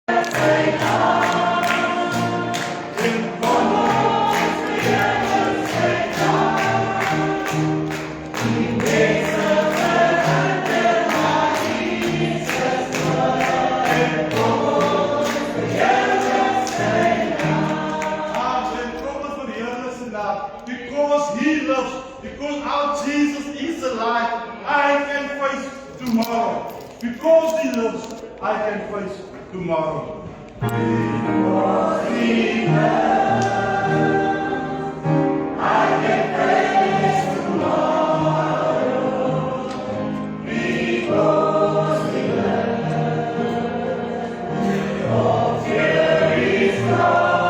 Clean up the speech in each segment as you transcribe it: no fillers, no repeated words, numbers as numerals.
Because He loves, because our Jesus is alive, I can face tomorrow. Because He loves, I can face tomorrow. Because He loves, I can face tomorrow. Because He loves, all fear is gone.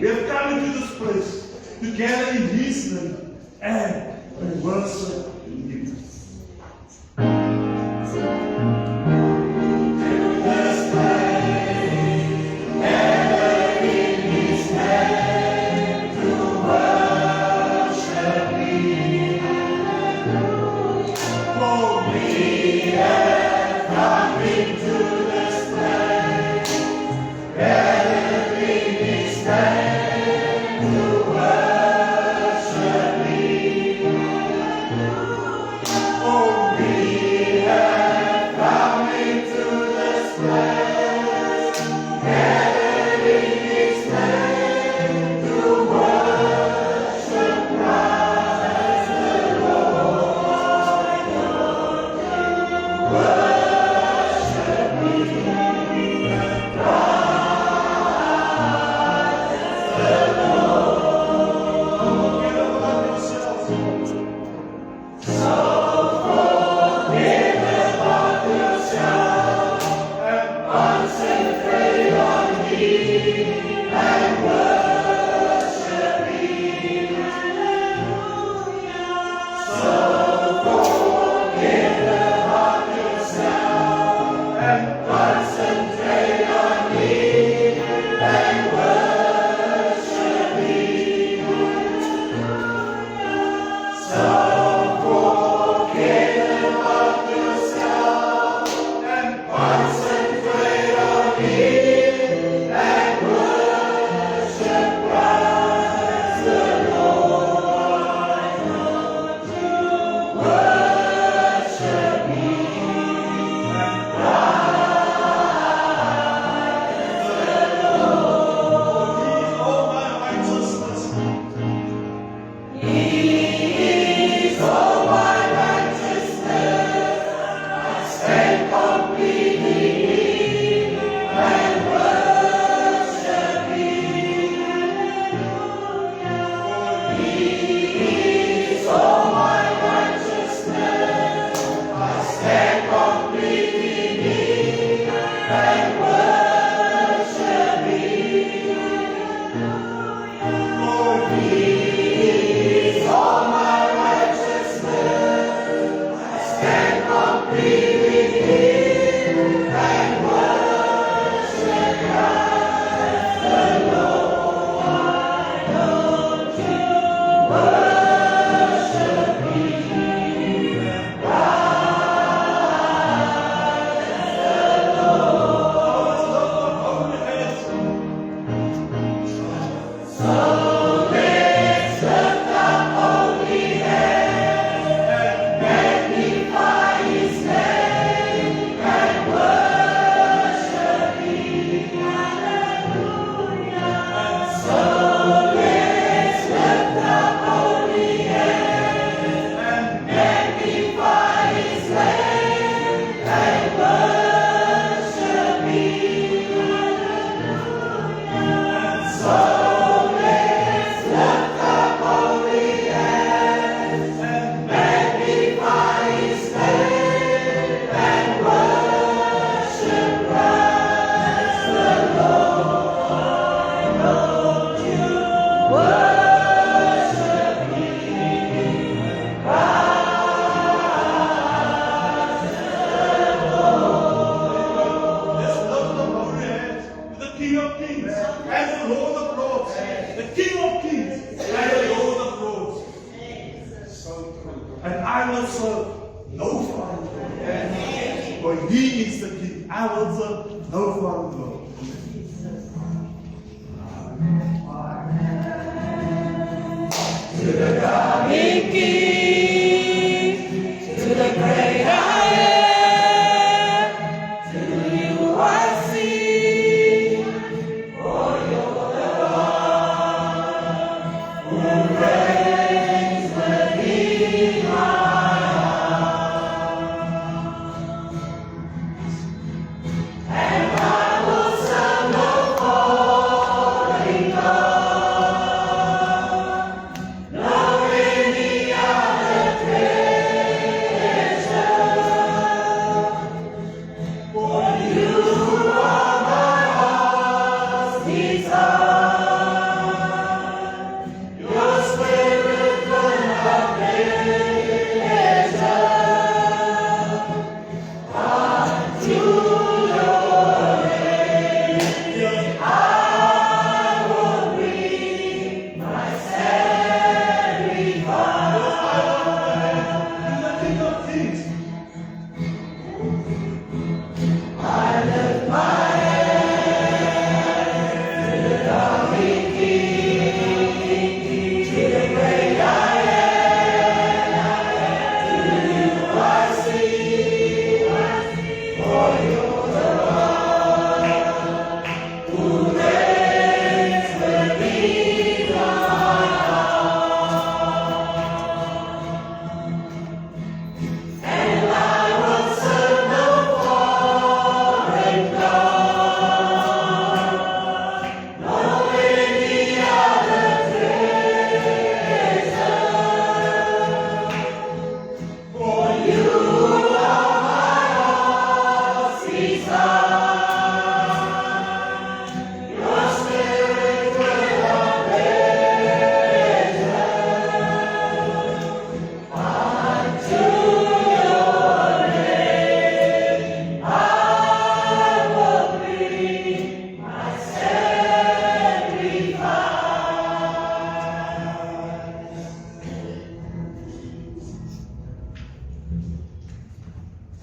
We have come into this place together in His name and we worship Him. He is the King. I will serve no foreign God. To the coming King, to the great I am, to you I sing, for you're the one who reigns within my heart. And I will serve no foreign God.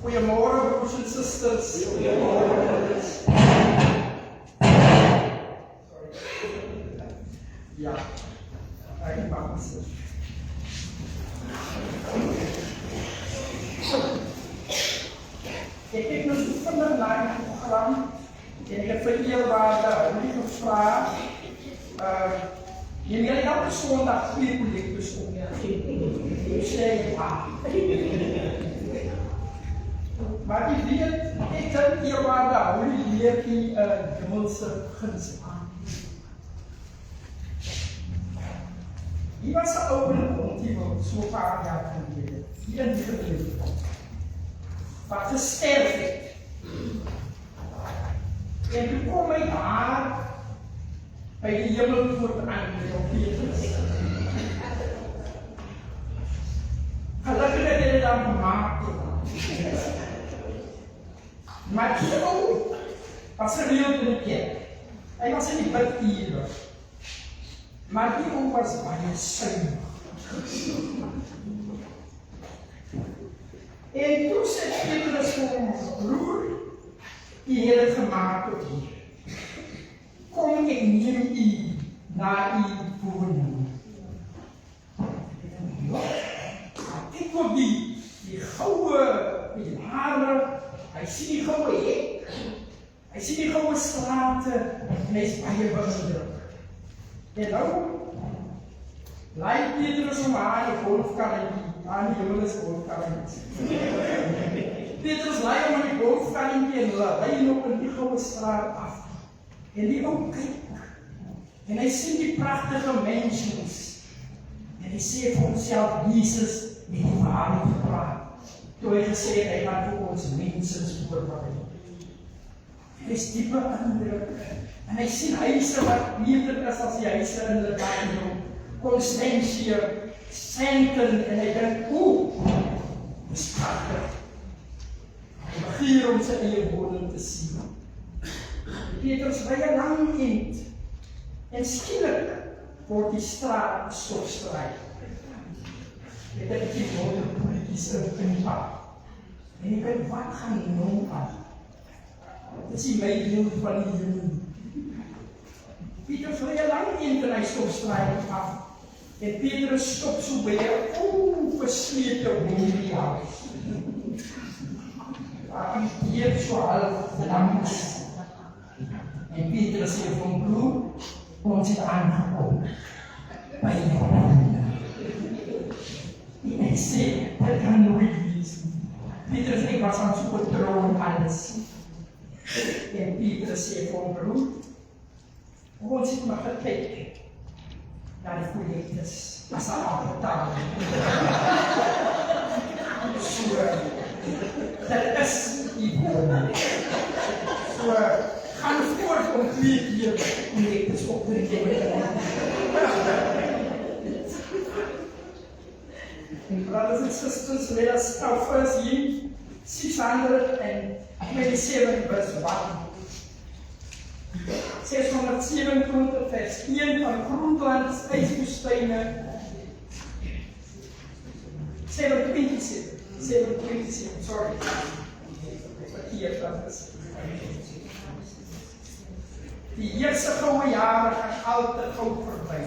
Goeiemôre broers en susters. Ja, ek maak dit. Ek het nou vinnig na die program en ek het vir eerwaarde Rudy gevra. Jy moet elke Sondag 2 kollektes opgee. Jy sê ja. Maar die weet, ek kan eerwaarde Rudy leer die hemelse guns aan. Die was 'n ou die wat so paar jaar gelede hier in die gemeente wat gesterf het. En toe kom hy daar by die hemelpoort aan op Petrus. Gelukkig het hy dit dan gemaak. Maar die ou was gereeld in die kerk. Hy was in die bidure. Maar die ou was baie suiwer. En toe sê Petrus vir hom, broer, die Here het gemaak tot hier. Kom ek neem u na u woning. Ek wil die goue pilare, hy sien die goue hek, hy sien die goue strate, en hy is baie beïndruk. En nou, laai Petrus om aan die golfkarretjie, aan die hemelse golfkarretjie. Petrus laai om aan die golfkarretjie en laai nog in die goue straat af. En die ou kyk, en hy sien die pragtige mensens, en hy sê vir homself, Jesus het die waarheid gepraat, toe hy gesê het, hy gaan vir ons mensens voorberei. Hy is diepe indruk, en hy sien huise wat beter is as die huise in die Latino, Constantia, Senten, en hy dink, dis prachtig. Hy begeer om sy eie woning te sien. Petrus by 'n lang eind, en skielik word die straat stofstryd. Ek het die motorpoortjies in die pad. En ik weet, wat gaan die nou aan? Dat is die meiding van die jongen. Pieter vlieg lang in en hy stop strijd af. En Petrus stop so weer, verslete hom in die huis. Waar hy hier so half langs. En Petrus sê vir hom, broer, ons het aangekom. By jou. En ek sê, dit kan nooit wees. Petrus, ek was aan so getrou en alles. En Petrus sê vir hom, broer, ons het maar gekyk na die collectes, as aan afbetaal. So, dit is die woord. So, gaan voort om 2 keer collectes op te nemen. Brothers and sisters, let us start first in 627 verse 1. 627 vers 1 van Groenlands ijswoestijnen. 727, sorry. Hier staat het. Die eerste gouden jaren gaan altijd goud voorbij.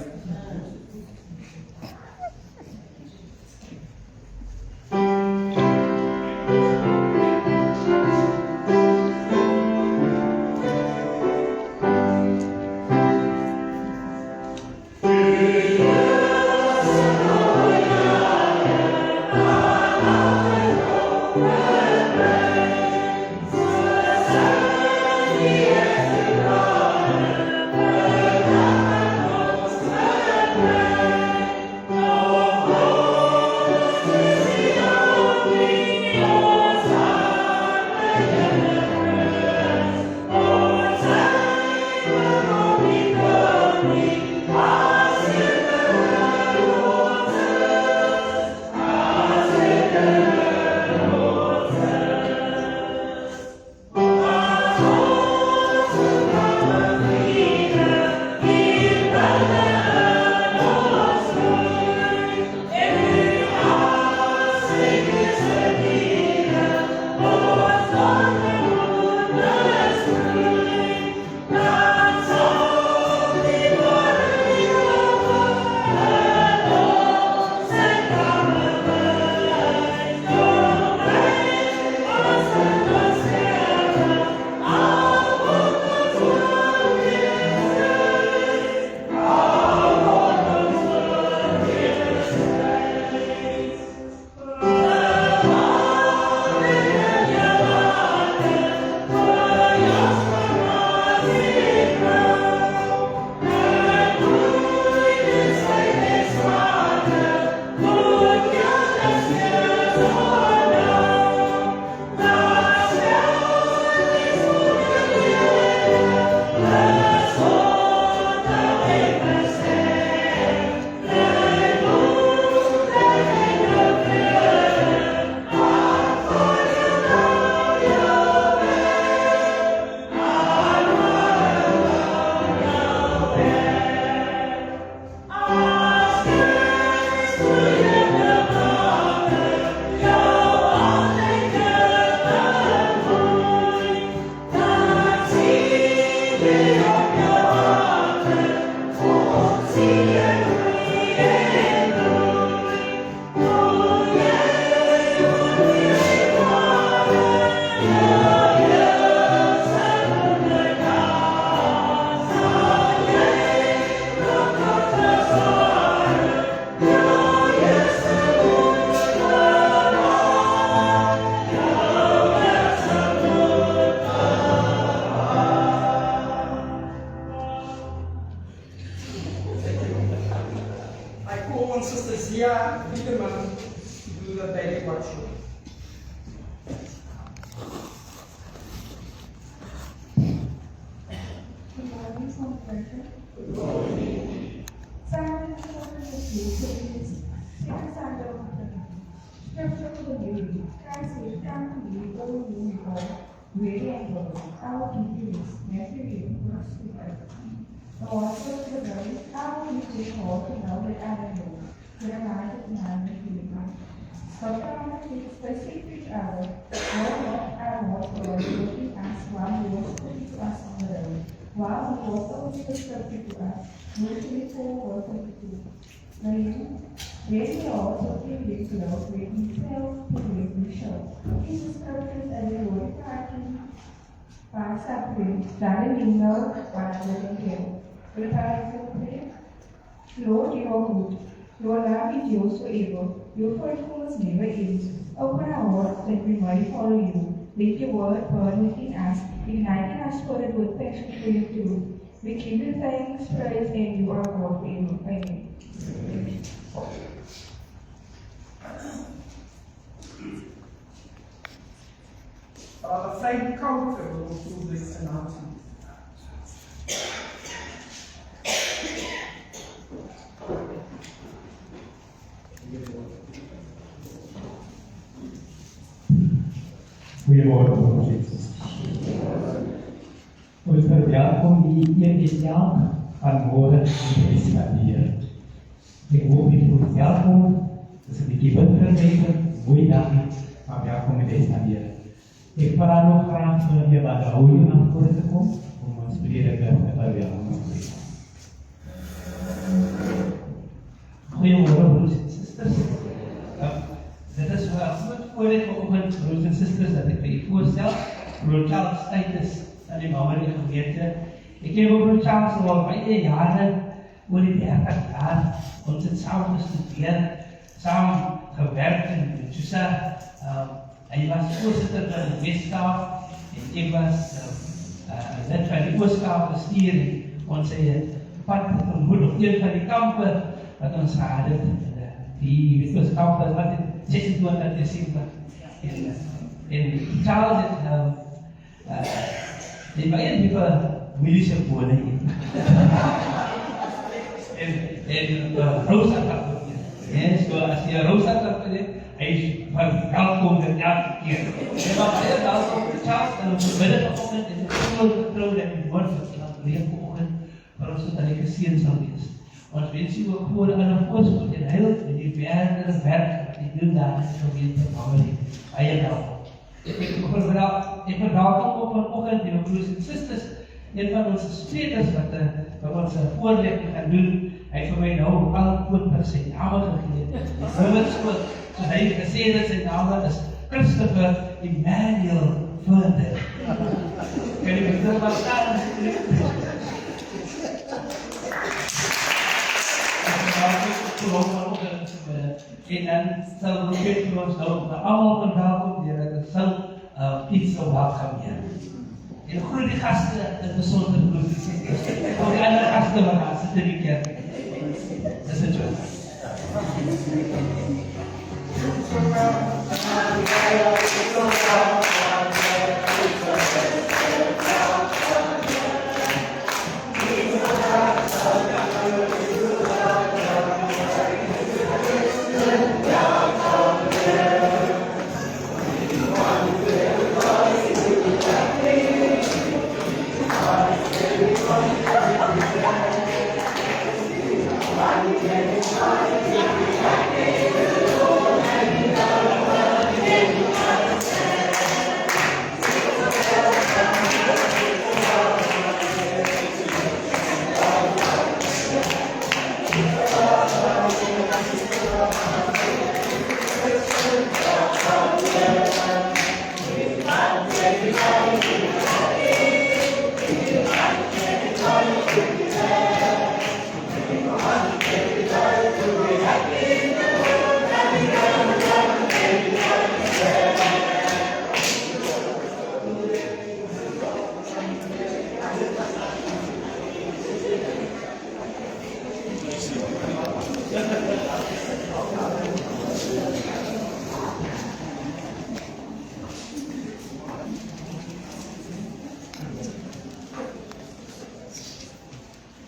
Sometimes we specific each other, I was looking us while he was speaking to us on the road. While he was always instructed to us, usually 4 verses 2. Then he also came with clothes with himself to greatly show. His scriptures and the word parts of him, standing out rather than him. Preparing for prayer. Lord, you are good. Your love endures forever. Your faithfulness never ends. Open our hearts that we might follow you. Let your word burn within us, igniting our spirit with passion for your truth. We give you thanks, praise, and you are God forever. Amen. Frank Coulter will do this announcement. Goedemorgen, voorzitter. Ons verwelkom die een jaar van woorden in de Heer. Ik hoop je voor welkom, dus een beetje winterleven, mooi dag, maar welkom in deze Heer. Ik vraag nog graag voor je wat de oude antwoorden te komen, om ons prediker te verwelkomen. Goedemorgen, broers en zusters. Dit is wel goed voordat vanoggend, broers en zusters, dat ik u voorstel. Broer Charles Titus aan die Maurie gemeente. Ik heb broer Charles al baie jare, oor die 30 jaar, ons het samen gestudeerd, samen gewerkt in Jusa. Hij was voorzitter van de Westkaap en ik was lid van die Oostkaap bestuur. Ons het pad ontmoet op een van die kampen wat ons gehad het. Die Oostkaap was wat 26 Desember. En Charles het baie liewe milische woorde hier. En Rosa tak. En so as jy Rosa tak het, hy is welkom in elke keer. En maar baie welkom vir Charles en ons bidde vanoggend en ek glo vertrou dat die woord wat ons leer vanoggend vir ons tot 'n seën sal wees. Ons wens u ook goeie aan 'n voorspoed en heil in die verdere werk wat u doen daar in die gemeente Maurie. Baie welkom. Ik verwelkom ook vanoggend die broers en zusters, een van onze sprekers wat ons voorlichting gaan doen. Hij heeft voor mij nou al goed per zijn naam gegeven. Zoals hij gezegd heeft, zijn naam is Christopher Emmanuel Verder. Kan je me maar staan? En dan zal we weer ons nou allemaal verwelkom die dat zal iets zo wat gebeuren. En ik groet die gasten in bijzonder groet. Voor die andere gasten wat gaan zitten in de kerk. Dat is het zo.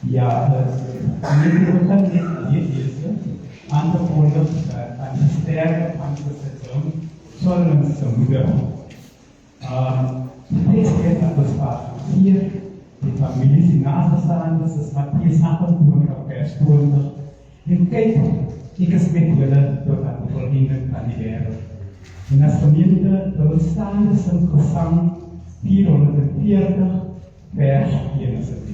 Ja, wir können nicht lesen, andere Folgen, eine Stärke, andere Saison, sondern zum Gehör. Deze keer dat we vragen hier, de familie die naast staan, dat is Matthias 28 vers 20. En kijk, ek is met julle tot aan die volleinding van die wêreld. En as gemeente wil staan is in Gesang 440 vers 1 asseblief.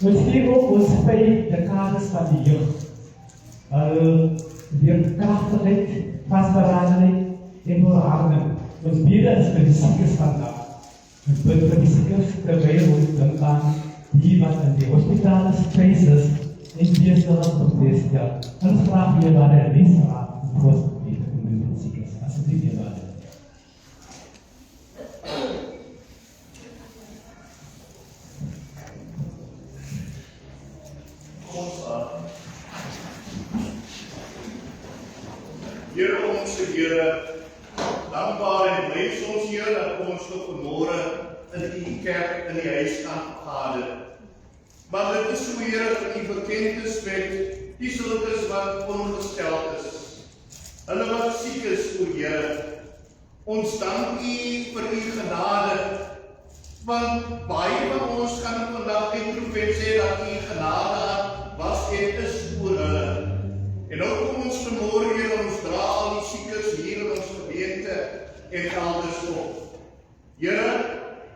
Ons gee ook ons 5 dekades van die jeug. Weerkragtigheid, vastberadenheid en volharding. Ons bede is vir die siekes vandag. Ons bid vir die siekes terwyl ons dink aan die wat in die hospitale space is en besig op deze stel. Ons vraag hier waar die leesraad voor ons gebede om die siekes. Asseblief hier waar. Here onze Here, dankbaar en blij ons Here dat ons nog vanmorgen in die kerk in die huis kan vergader. Maar dit is so Here dat u bekend is met die sulkes wat ongesteld is. Hulle wat siek is, o Here. Ons dank u vir u genade, want baie van ons kan vandag uitroep en sê dat u genade was en is oor hulle. En nou kom ons vanmorgen hier, ons dra al die siekes hier in ons gemeente en elders op. Here,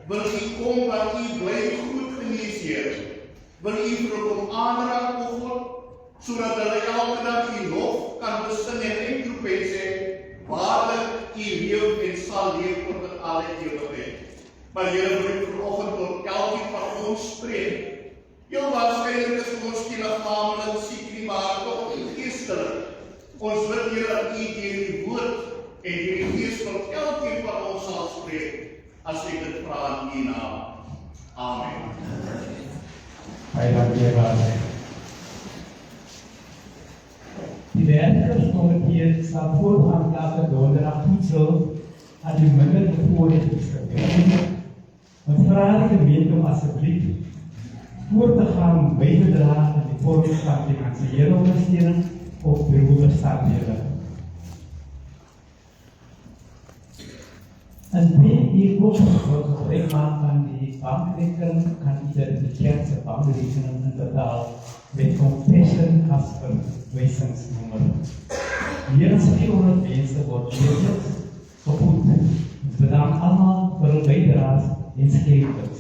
wil u kom wat u bly goed genees, Heer. Wil u vir hom aanraak, o God, sodat hulle elke dag u lof kan besing en uitroep en sê, waarlik u leef en sal leef tot in alle ewigheid. Maar Here, wil u vanoggend tot elkeen van ons spreek. Heel waarskynlik is ons die liggaamlik siek nie, maar toch nie geestelik. Ons wil Here dat u deur die woord en deur die gees tot elkeen van ons sal spreek, as ek dit vra in u naam. Amen. Baie dankie waarheid. Die werkerskomitee sal voorgaan elke donderdag voedsel aan die minder bevoorregtes gebied. Ons vra die gemeente om asseblief voor te gaan by te dra in die vorm van finansiële ondersteuning of beroepsstandhede. Indien u ook word gebruik maak van die bankrekening, kan u die kerkse bankrekening inbetaal met Compassion as verwysingsnommer. Meer as 400 mense word wekelijks gevoed. Ons bedank allemaal vir hul bydraes en skenkings.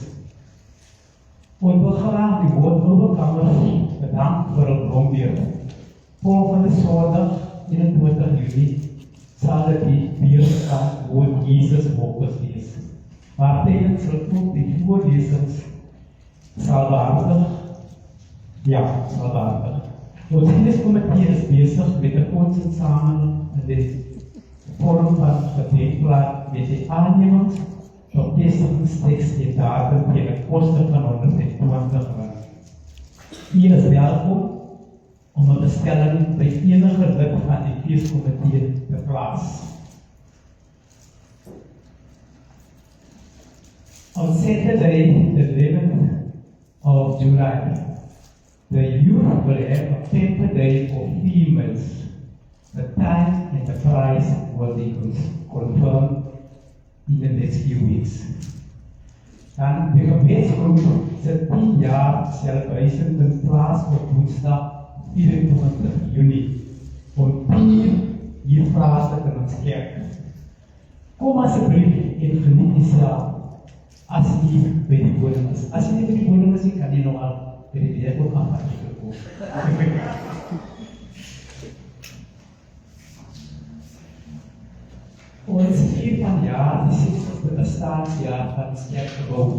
Ons wil graag die woordhulpkamer bedank vir hul brombeer. Volgende Sondag 21 Juli sal dit die weerstand woord Jesus Wokkes wees. Waartydens sal ook die voorlesings salwaardig. Ons kenniskomitee is besig met 'n konsentsameling in die vorm van gedenkplaat met die aannemings op besigheidstekst en datum teen 'n koste van R120. U is welkom om 'n bestelling by enige lid van die feeskomitee te plaas. On Saturday, the 11th of July, the youth will have a paper day for females. The time and the price will be confirmed in the next few weeks. Dan de gebedsgroep zit 10 jaar celebration ten plaats op woensdag 24 Juni om 10 hier plaaslik in ons kerk. Kom asseblief en geniet jouself as jy by die woning is. As jy nie by die woning is, kan jy nog al by die werk ook afhankelijk kom. Ons vier vanjaar die 60ste bestaanjaar van ons kerkgebouw.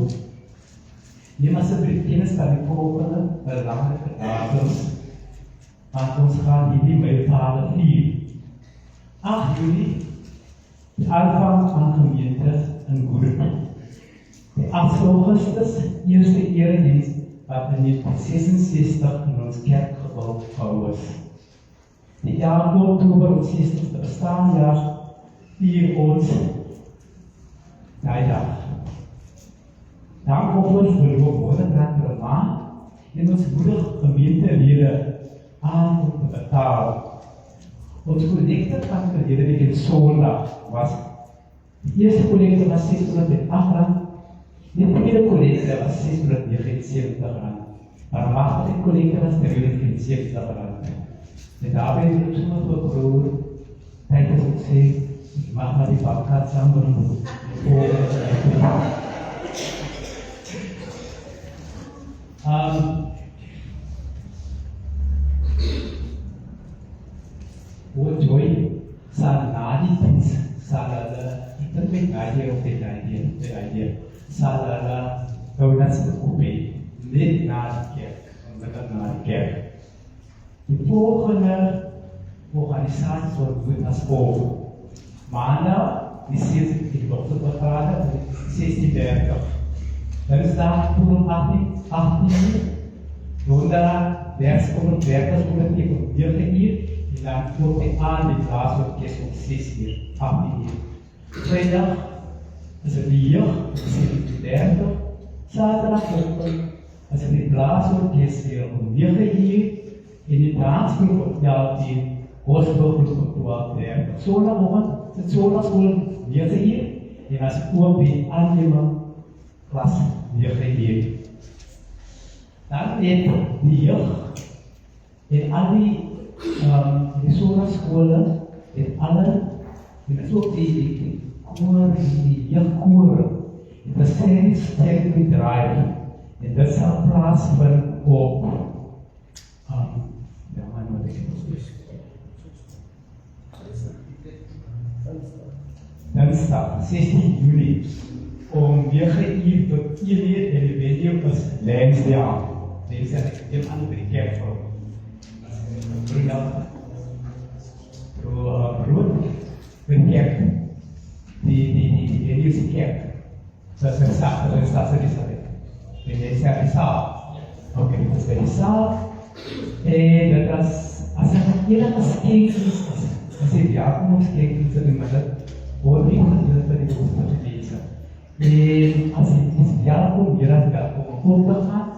Neem asseblief kennis van die volgende belangrike datums, want ons gaan hierdie mylpale vier. 8 Juli, die aanvang van gemeente in Goede. Die 8 Augustus, eerste eredienst wat in 1966 in ons kerkgebouw gehou is. Die 11 Oktober ons 60ste bestaanjaar vier ons die dag. Dan kom ons verwoorden per maand en ons moedig gemeentelede aan om te betaal. Ons collecte van verlede week in Sondag was, die eerste collecte was R608, die tweede collecte was R679, maar machtige collecte was R370. En daarbij is het soms wat broer, tijdens het sê, ik mag maar die bakkaart samen doen. What joy, sa nadi things, sa lala, itan may idea of the idea, sa lala, gawin sa kupe, hindi nadi kerk. De volgende organisatie wordt goed als volgt. Maandag, die 16 oktober, 16:30. Dinsdag, om 18 donderdag, 30 om 9 uur. En dan voor de aan die blaasorkest om 6 uur, 18 uur. Vrijdag is het de jeugd om 17:30. Zaterdag is het de blaasorkest weer om 9 uur. En de dansgroep op 11 uur. Gospelgroep op 12:30. Zondagochtend is het zondagschool 9 uur. En als ook die aannemer klas 9 uur. Dan heeft de jeugd en al die zondagscholen en alle, en ook die koren, die jeugdkoren, dat zijn sterk bedrijven. En dat zal plaatsvinden op dinsdag 16 juli om 9 uur tot 1 uur en de video is Lijnsdaan. Dit is een andere kerk voor brood, een kerk, die Religieuze kerk. Dat is een stadsreservaat. En dit is een zaal. Oké, dat is een zaal. En dat is, als er enige skenk is, als je diakonos skenk is, dan moet je voor die gedeelte die hoofd te lezen. En als je diakon, je raakt diakon op te gaan,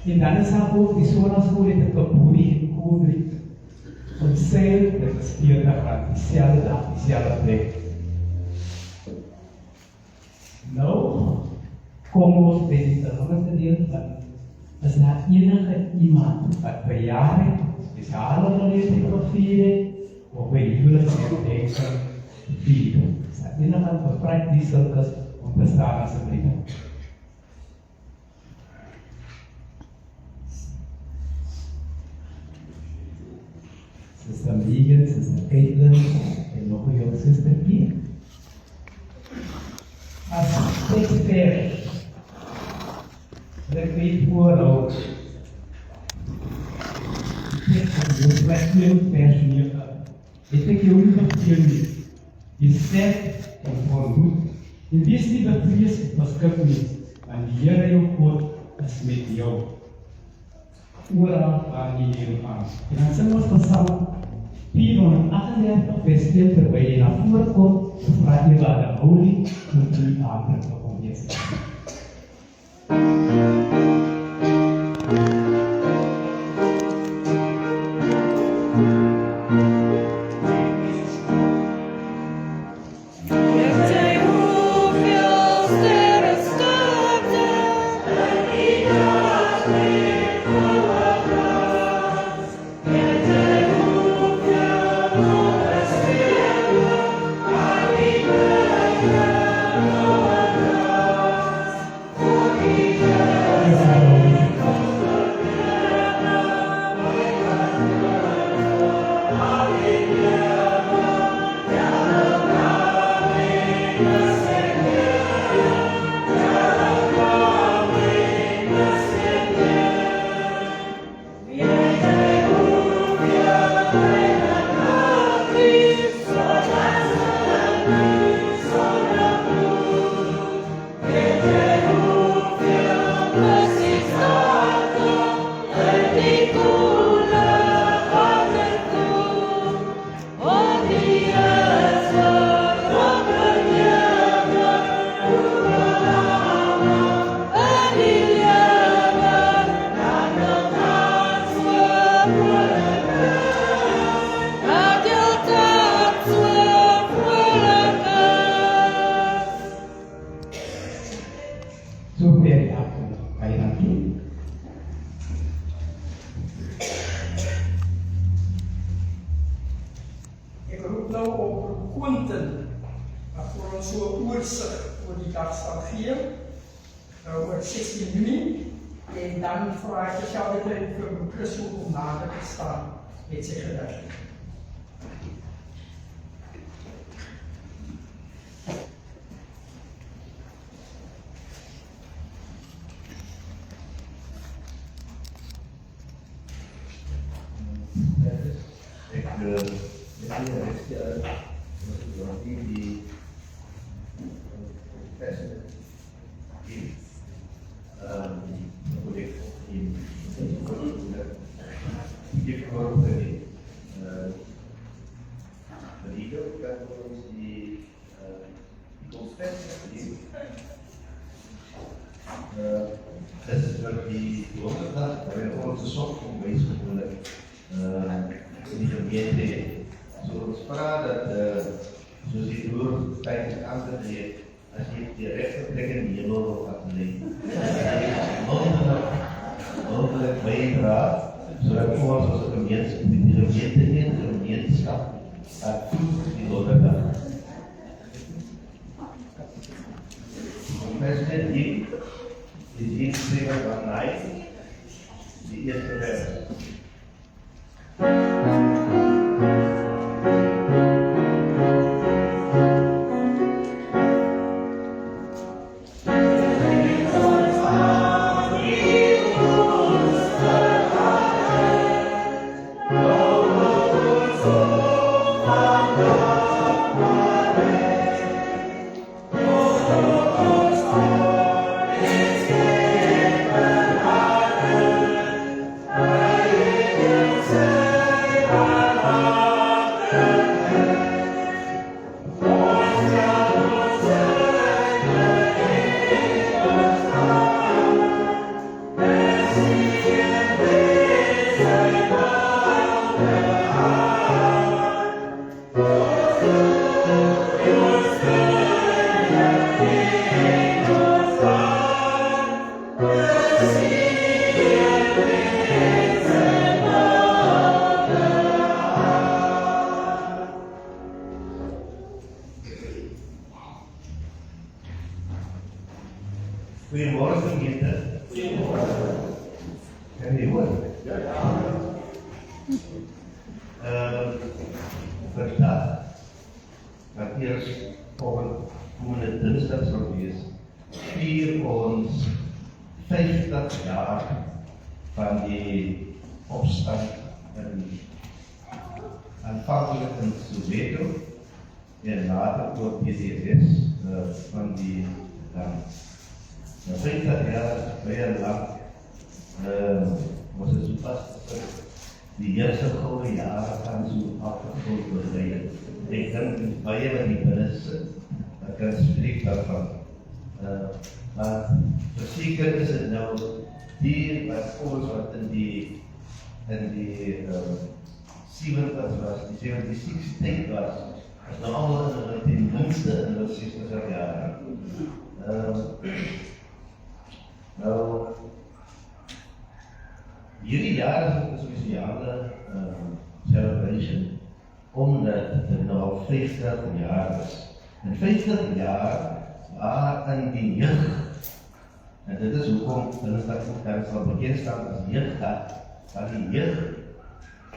en dan is het ook die zondagschool in de kapoerie in Koedriet. Een zeil, dat is 40 graden, diezelfde dag, diezelfde plek. Nou, kom ons bij die volgende deel van, als er enige iemand wat bij jaren speciale geleerd wil vieren, of bij huwelijk en denken vieren. Als er enige bevrijdt die circus om te staan als een brief. Sister Megan, Sister Caitlin, en nog een jonge sister hier. Als ik verder, dat ik weet voorhoud, ik heb een kwestie personeel. Ik heb je ook nog niet. Je sterk en volmoed. Je wist niet dat Christus was niet, maar die Heer jou God is met jou. Overal waar je hier aan. En dan zijn we samen. 438 vers 2 terwijl je naar voren komt, vraag je waar de olie moet u aanbrengen om je te staan. Yes, ons so 'n oorsig oor die dag sal gee, oor 16 Junie, en dan vra ek terselfdertyd vir Chris om nader te staan met sy gedagte. Dat is wat die donderdag, waarin onze sok onwijs gewonnen in die gemeente. Zoals vraag dat, zoals die broer tijdens aangegeven, als je die rechter plek in die hemel wil gaan leven. Mogelijk bijdraagt, zodat we ons als gemeenschap aan toe die donderdag. President die inschrijven van mij, die eerste vers. Goedemorgen gemeente. Goedemorgen. Kan je horen? Ja. Vandaag, wat eerst komende dinsdag zal wees, vier ons 50 jaar van die opstand aanvankelijk in Soweto en later ook PDS van die land. 50 jaar baie lang was het so vast die eerste goeie jare gaan so afgevoerd begeleid. Ek dink baie wat die binne sit, dat kan spreek daarvan. Maar verseker is het nou die wat ons wat in die 70's was, die 76's tyd was, is nou allemaal ten minste in die 60 jaar. Nou, hierdie jaar is een speciale celebration, omdat het nou al 50 jaar is. En 50 jaar waarin die jeugd, en dit is hoekom Dinsdag sal bekend staan as jeugddag, dat die jeugd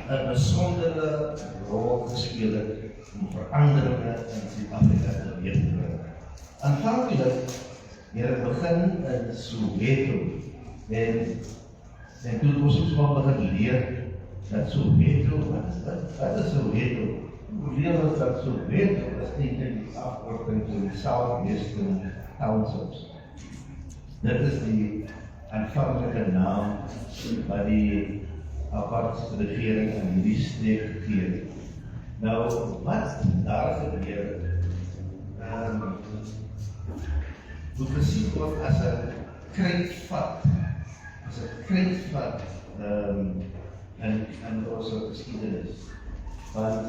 een besondere rol gespeel het om veranderingen in Suid-Afrika te weergebring. Aanvankelijk het begin in Soweto en toen ons ons wel begin leer dat Soweto, wat is Soweto? Hoe leer ons dat Soweto is eintlik die afkorting van die Southwestern Townships. Dit is die aanvanklike naam wat die apartheid regering aan hierdie streek gegee het. Nou, wat daar gebeur, moet gesien word as 'n kruitvat, in ons geskiedenis. Want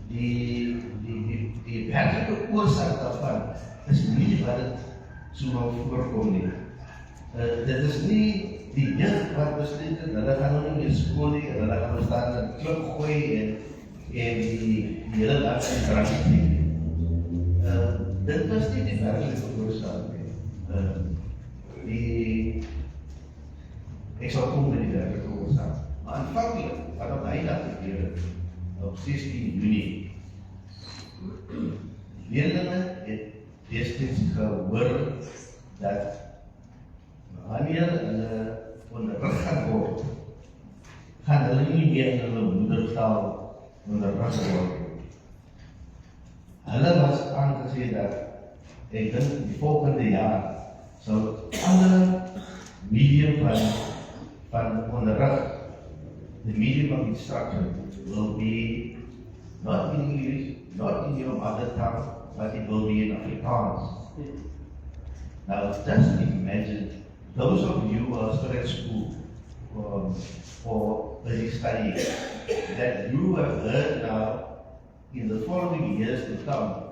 die werklike oorsaak daarvan is nie wat het so nou voorkom nie. Dit is nie die jeugd wat besluit het, hulle gaan nou nie meer skool nie, hulle gaan nou staan in klip gooi en die hele dag in drank nie. Dit was nie die werklike oorsaak nie. Ek sal kom met die werklike oorsaak. Maar aanvanklik, wat op hy dat gebeur het, op 16 Junie, leerlinge het destijds gehoor dat wanneer hulle onderrig gaan word, gaan hulle nie meer in hulle moedertaal onderrig word. Hulle was aangesê dat ek dink die volgende jaar sal alle medium van onderrig, the medium of instruction will be not in English, not in your mother tongue, but it will be in Afrikaans. Now just imagine those of you who are still at school or busy studying, that you have heard now in the following years to come,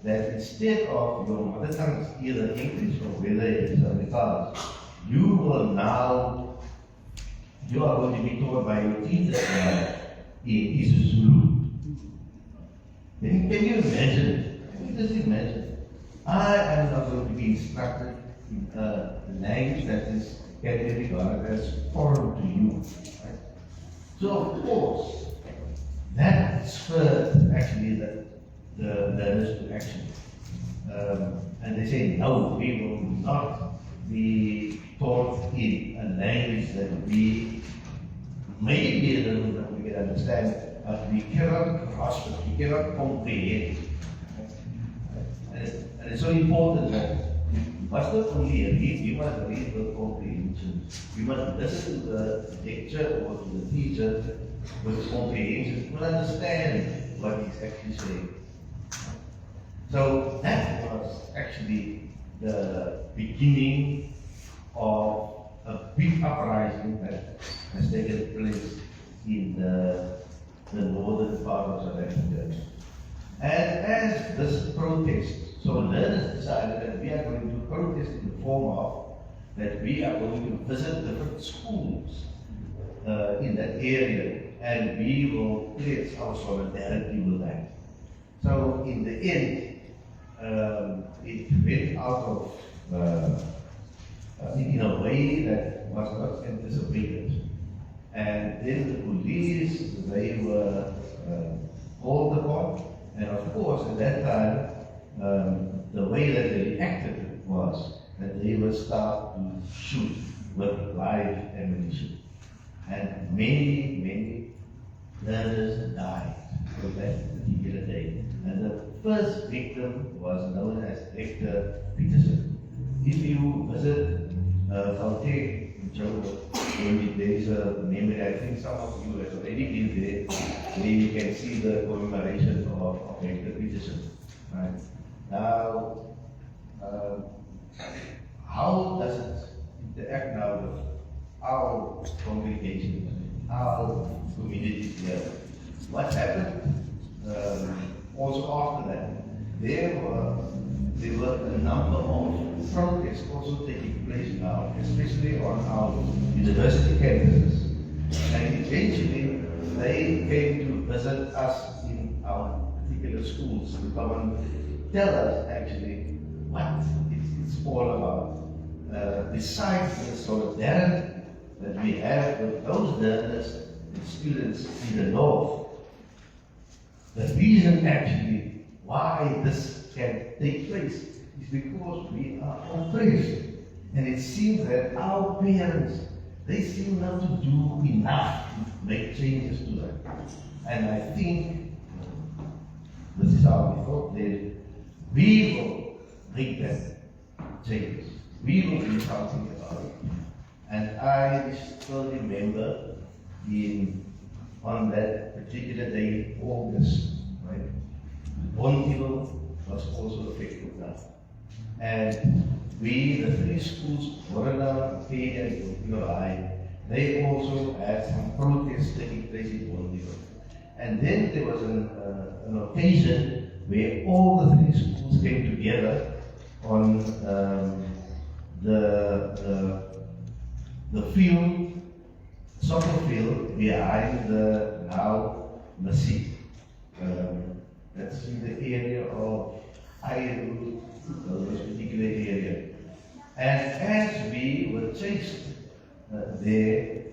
that instead of your mother tongue either English or whether it is Afrikaans, you are going to be taught by your teachers now in isiZulu. Can you imagine? Can you just imagine? I am not going to be instructed in a language that can be regarded as foreign to you. Right? So of course, that spurred actually the learners to action. And they say, no, we will not be taught in a language that we may be a little bit we can understand, but we cannot grasp it, we cannot comprehend. And it's so important that we must not only read, we must read with comprehension. We must listen to the lecture or to the teacher with comprehension, to understand what he's actually saying. So that was actually the beginning of a big uprising that has taken place in the northern part of South Africa. And as this protest, so learners decided that we are going to protest in the form of that we are going to visit different schools in that area, and we will pledge our solidarity with that. So in the end, it went out of in a way that was not anticipated. And then the police, they were called upon, and of course at that time, the way that they reacted was that they would start to shoot with live ammunition. And many learners died on that particular day. And the first victim was known as Hector Peterson. If you visit Gauteng in Joburg, there is a memory, I think some of you have already been there, where you can see the commemoration of Hector Peterson. Right? Now, how does it interact now with our congregation, our community here? What happened also after that? There were a number of protests also taking place now, especially on our university campuses. And eventually, they came to visit us in our particular schools to come and tell us actually what it's all about. Besides the solidarity that we have with those learners and students in the north, the reason actually why this can take place is because we are oppressed. And it seems that our parents, they seem not to do enough to make changes to that. And I think this is how we thought that we will make that changes. We will do something about it. And I still remember on that particular day, August, right? Bontville was also affected now. And we, the three schools, Warana, K and Bontville, they also had some protests taking place in Bontville. And then there was an occasion where all the three schools came together on the field, soccer field behind the now Masjid. That's in the area of high roof, this particular area. And as we were chased there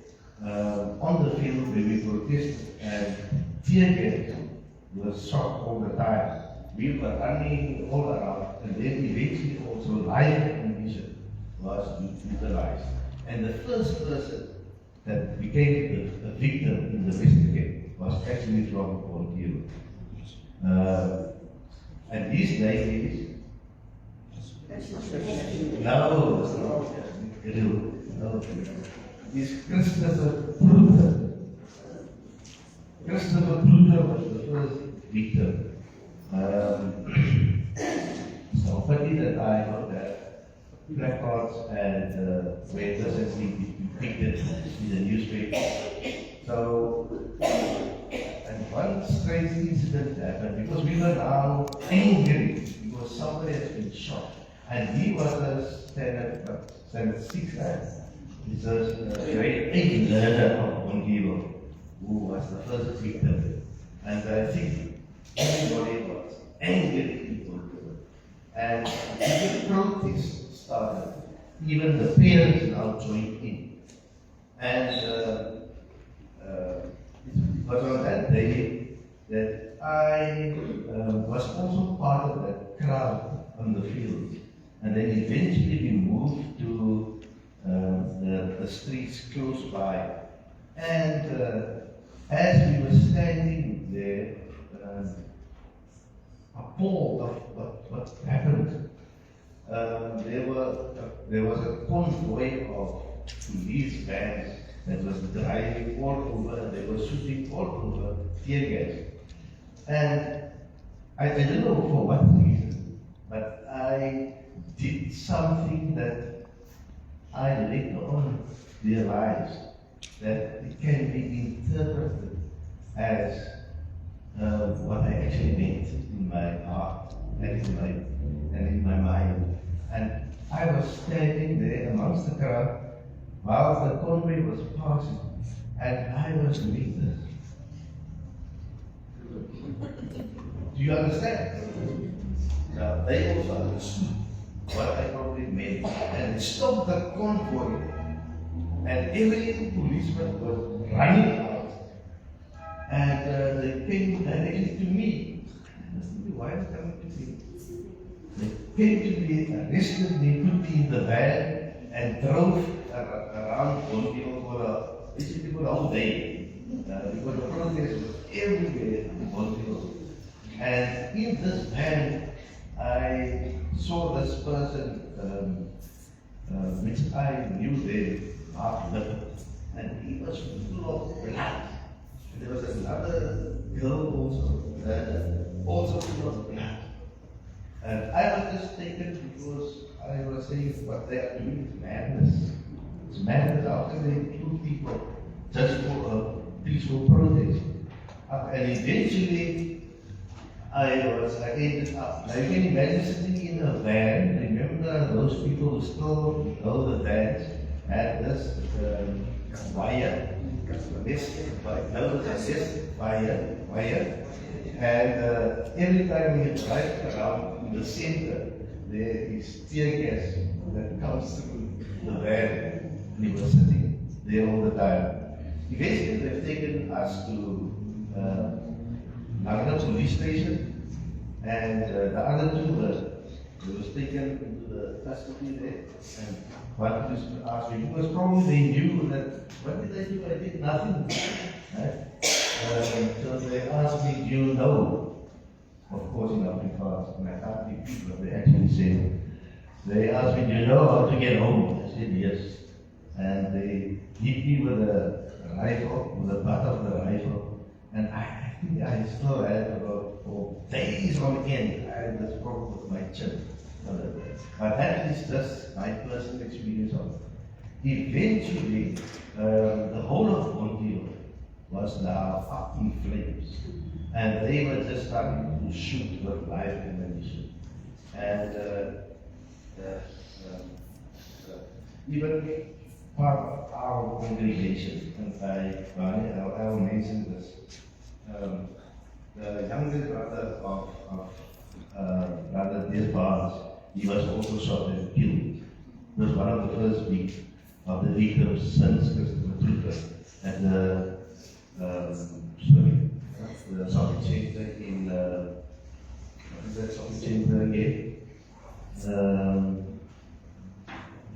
on the field where we protested, and tear gas was shot all the time, we were running all around, and then eventually also live ammunition was utilized. And the first person that became a victim in the Western Cape was actually from Pontiero. And his name is He's Christopher Pruter. Christopher Pruter was the first victim. So funny that I know that placards and where this has been depicted in the newspaper. So, and one strange incident happened because we were now angry because somebody has been shot. And he was a standard 6 guy. He's a grade 8 learner of Pontiero, who was the first victim. And I think everybody was angry in Pontiero. And the protest started. Even the parents now joined in. And it was on that day that I was also part of that crowd on the field. And then eventually we moved to the streets close by. And as we were standing there, appalled of what happened, there was a convoy of police vans that was driving all over, and they were shooting all over tear gas. And I don't know for what reason, but I did something that I later on realized that it can be interpreted as what I actually meant in my heart and in my mind. And I was standing there amongst the crowd while the convoy was passing, and I was doing this. Do you understand? Now, they also understood what I probably meant, and stopped the convoy, and every policeman was running out, and they came directly to me. I said, why are they coming to me? They came to me, arrested me, put me in the van, and drove around Pontiero for basically for the whole day. Because the protest was everywhere in Pontiero. And in this van, I saw this person, which I knew there, half lived, and he was full of blood. And there was another girl also full of blood. And I was just taken because I was saying what they are doing is madness. It's madness. How can they kill people just for a peaceful protest? And eventually, I ended up. Now you can imagine sitting in a van. Remember those people who still know the vans had this wire. Wire. And every time we drive around in the center, there is tear gas that comes through the van. And he was sitting there all the time. Eventually, they've taken us to another police station, and the other two was taken into the custody there. And one policeman asked me, because probably they knew that, what did I do? I did nothing. Right? So they asked me, do you know? Of course, in Afrikaans, and I can't repeat what they actually said. They asked me, do you know how to get home? I said, yes. And they hit me with a rifle, with the butt of the rifle, and I think I still had about for days on end, I had this problem with my chin. But that is just my personal experience of it. Eventually, the whole of Pontiero was now up in flames. And they were just starting to shoot with live ammunition. And even part of our congregation, and I will mention this, the younger brother of Brother Des Barnes, he was also shot and killed. It was one of the first weeks of the victims since Christopher Trooper at the shopping center in what is that shopping center again?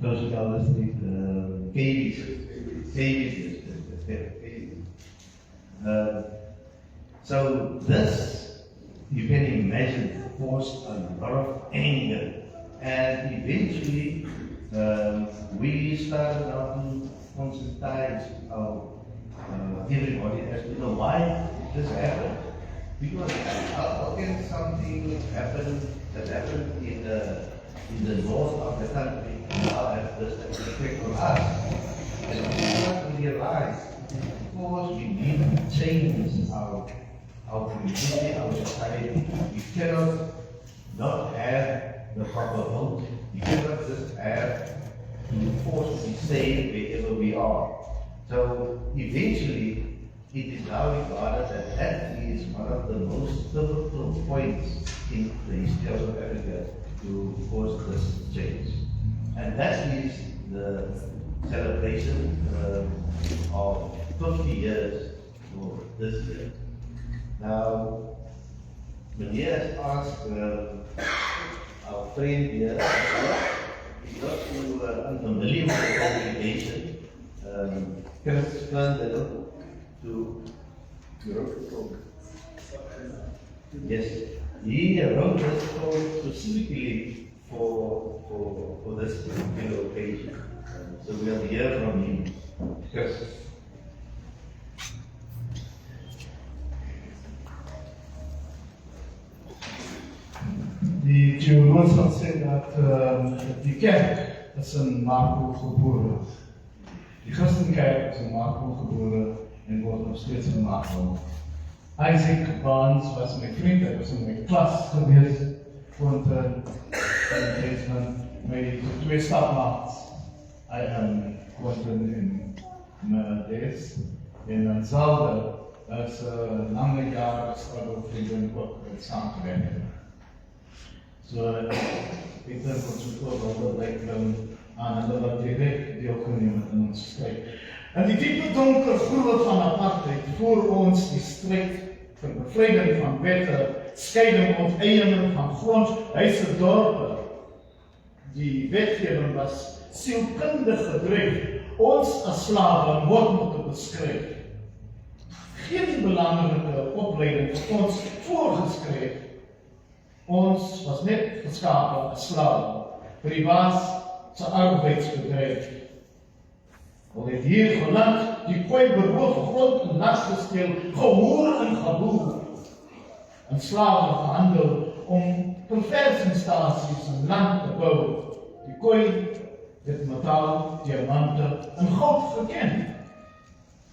Those are the street, Davies. So this, you can imagine, caused a lot of anger, and eventually we started now to conscientize everybody as to know why this happened. Because how can something happen that happened in the north of the country now have this effect on us? And we start to realize, of course, we need to change our community, our society. We cannot not have the proper vote. We cannot just have to forcibly stay wherever we are. So eventually, it is now regarded that that is one of the most pivotal points in the history of South Africa to cause this change. And that is the celebration of 50 years for this year. Now, Meneer has asked our friend here, he's not too unfamiliar with the congregation, Chris Fernandel, to yes, he wrote this song specifically for this particular occasion. So we'll hear from him. Chris. Die theoloog sal sê dat die kerk is in Marco gebore. Die Christenkerk is in Marco gebore en word nog steeds in Marco. Isaac Barnes was my vriend, hy was in my klas gewees, want my twee stapmaats, Quentin en Medes, en dan Zalde, is lange jare struggle vrienden ook saam te werken. So, ek dink ons moet ook wel blyk aan hulle wat direk deelgeneem het in ons stryd. En die diepe donker groewe van apartheid voor ons die stryd vir bevryding van wette, skeiding onteiening van grond, huise, dorpe. Die wetgewing was sielkundig gedryf, ons as slawe moet te beskryf. Geen belangrike opleiding vir ons voorgeskryf. Ons was net geskapen as slawe vir die baas se arbeidsbedryf. Al het hier geland, die koei beroof, grond en las gesteel, gehoor en geboer. En slawe gehandel om perversingsstasies en land te bou. Die koei het metaal, diamante en goud geken.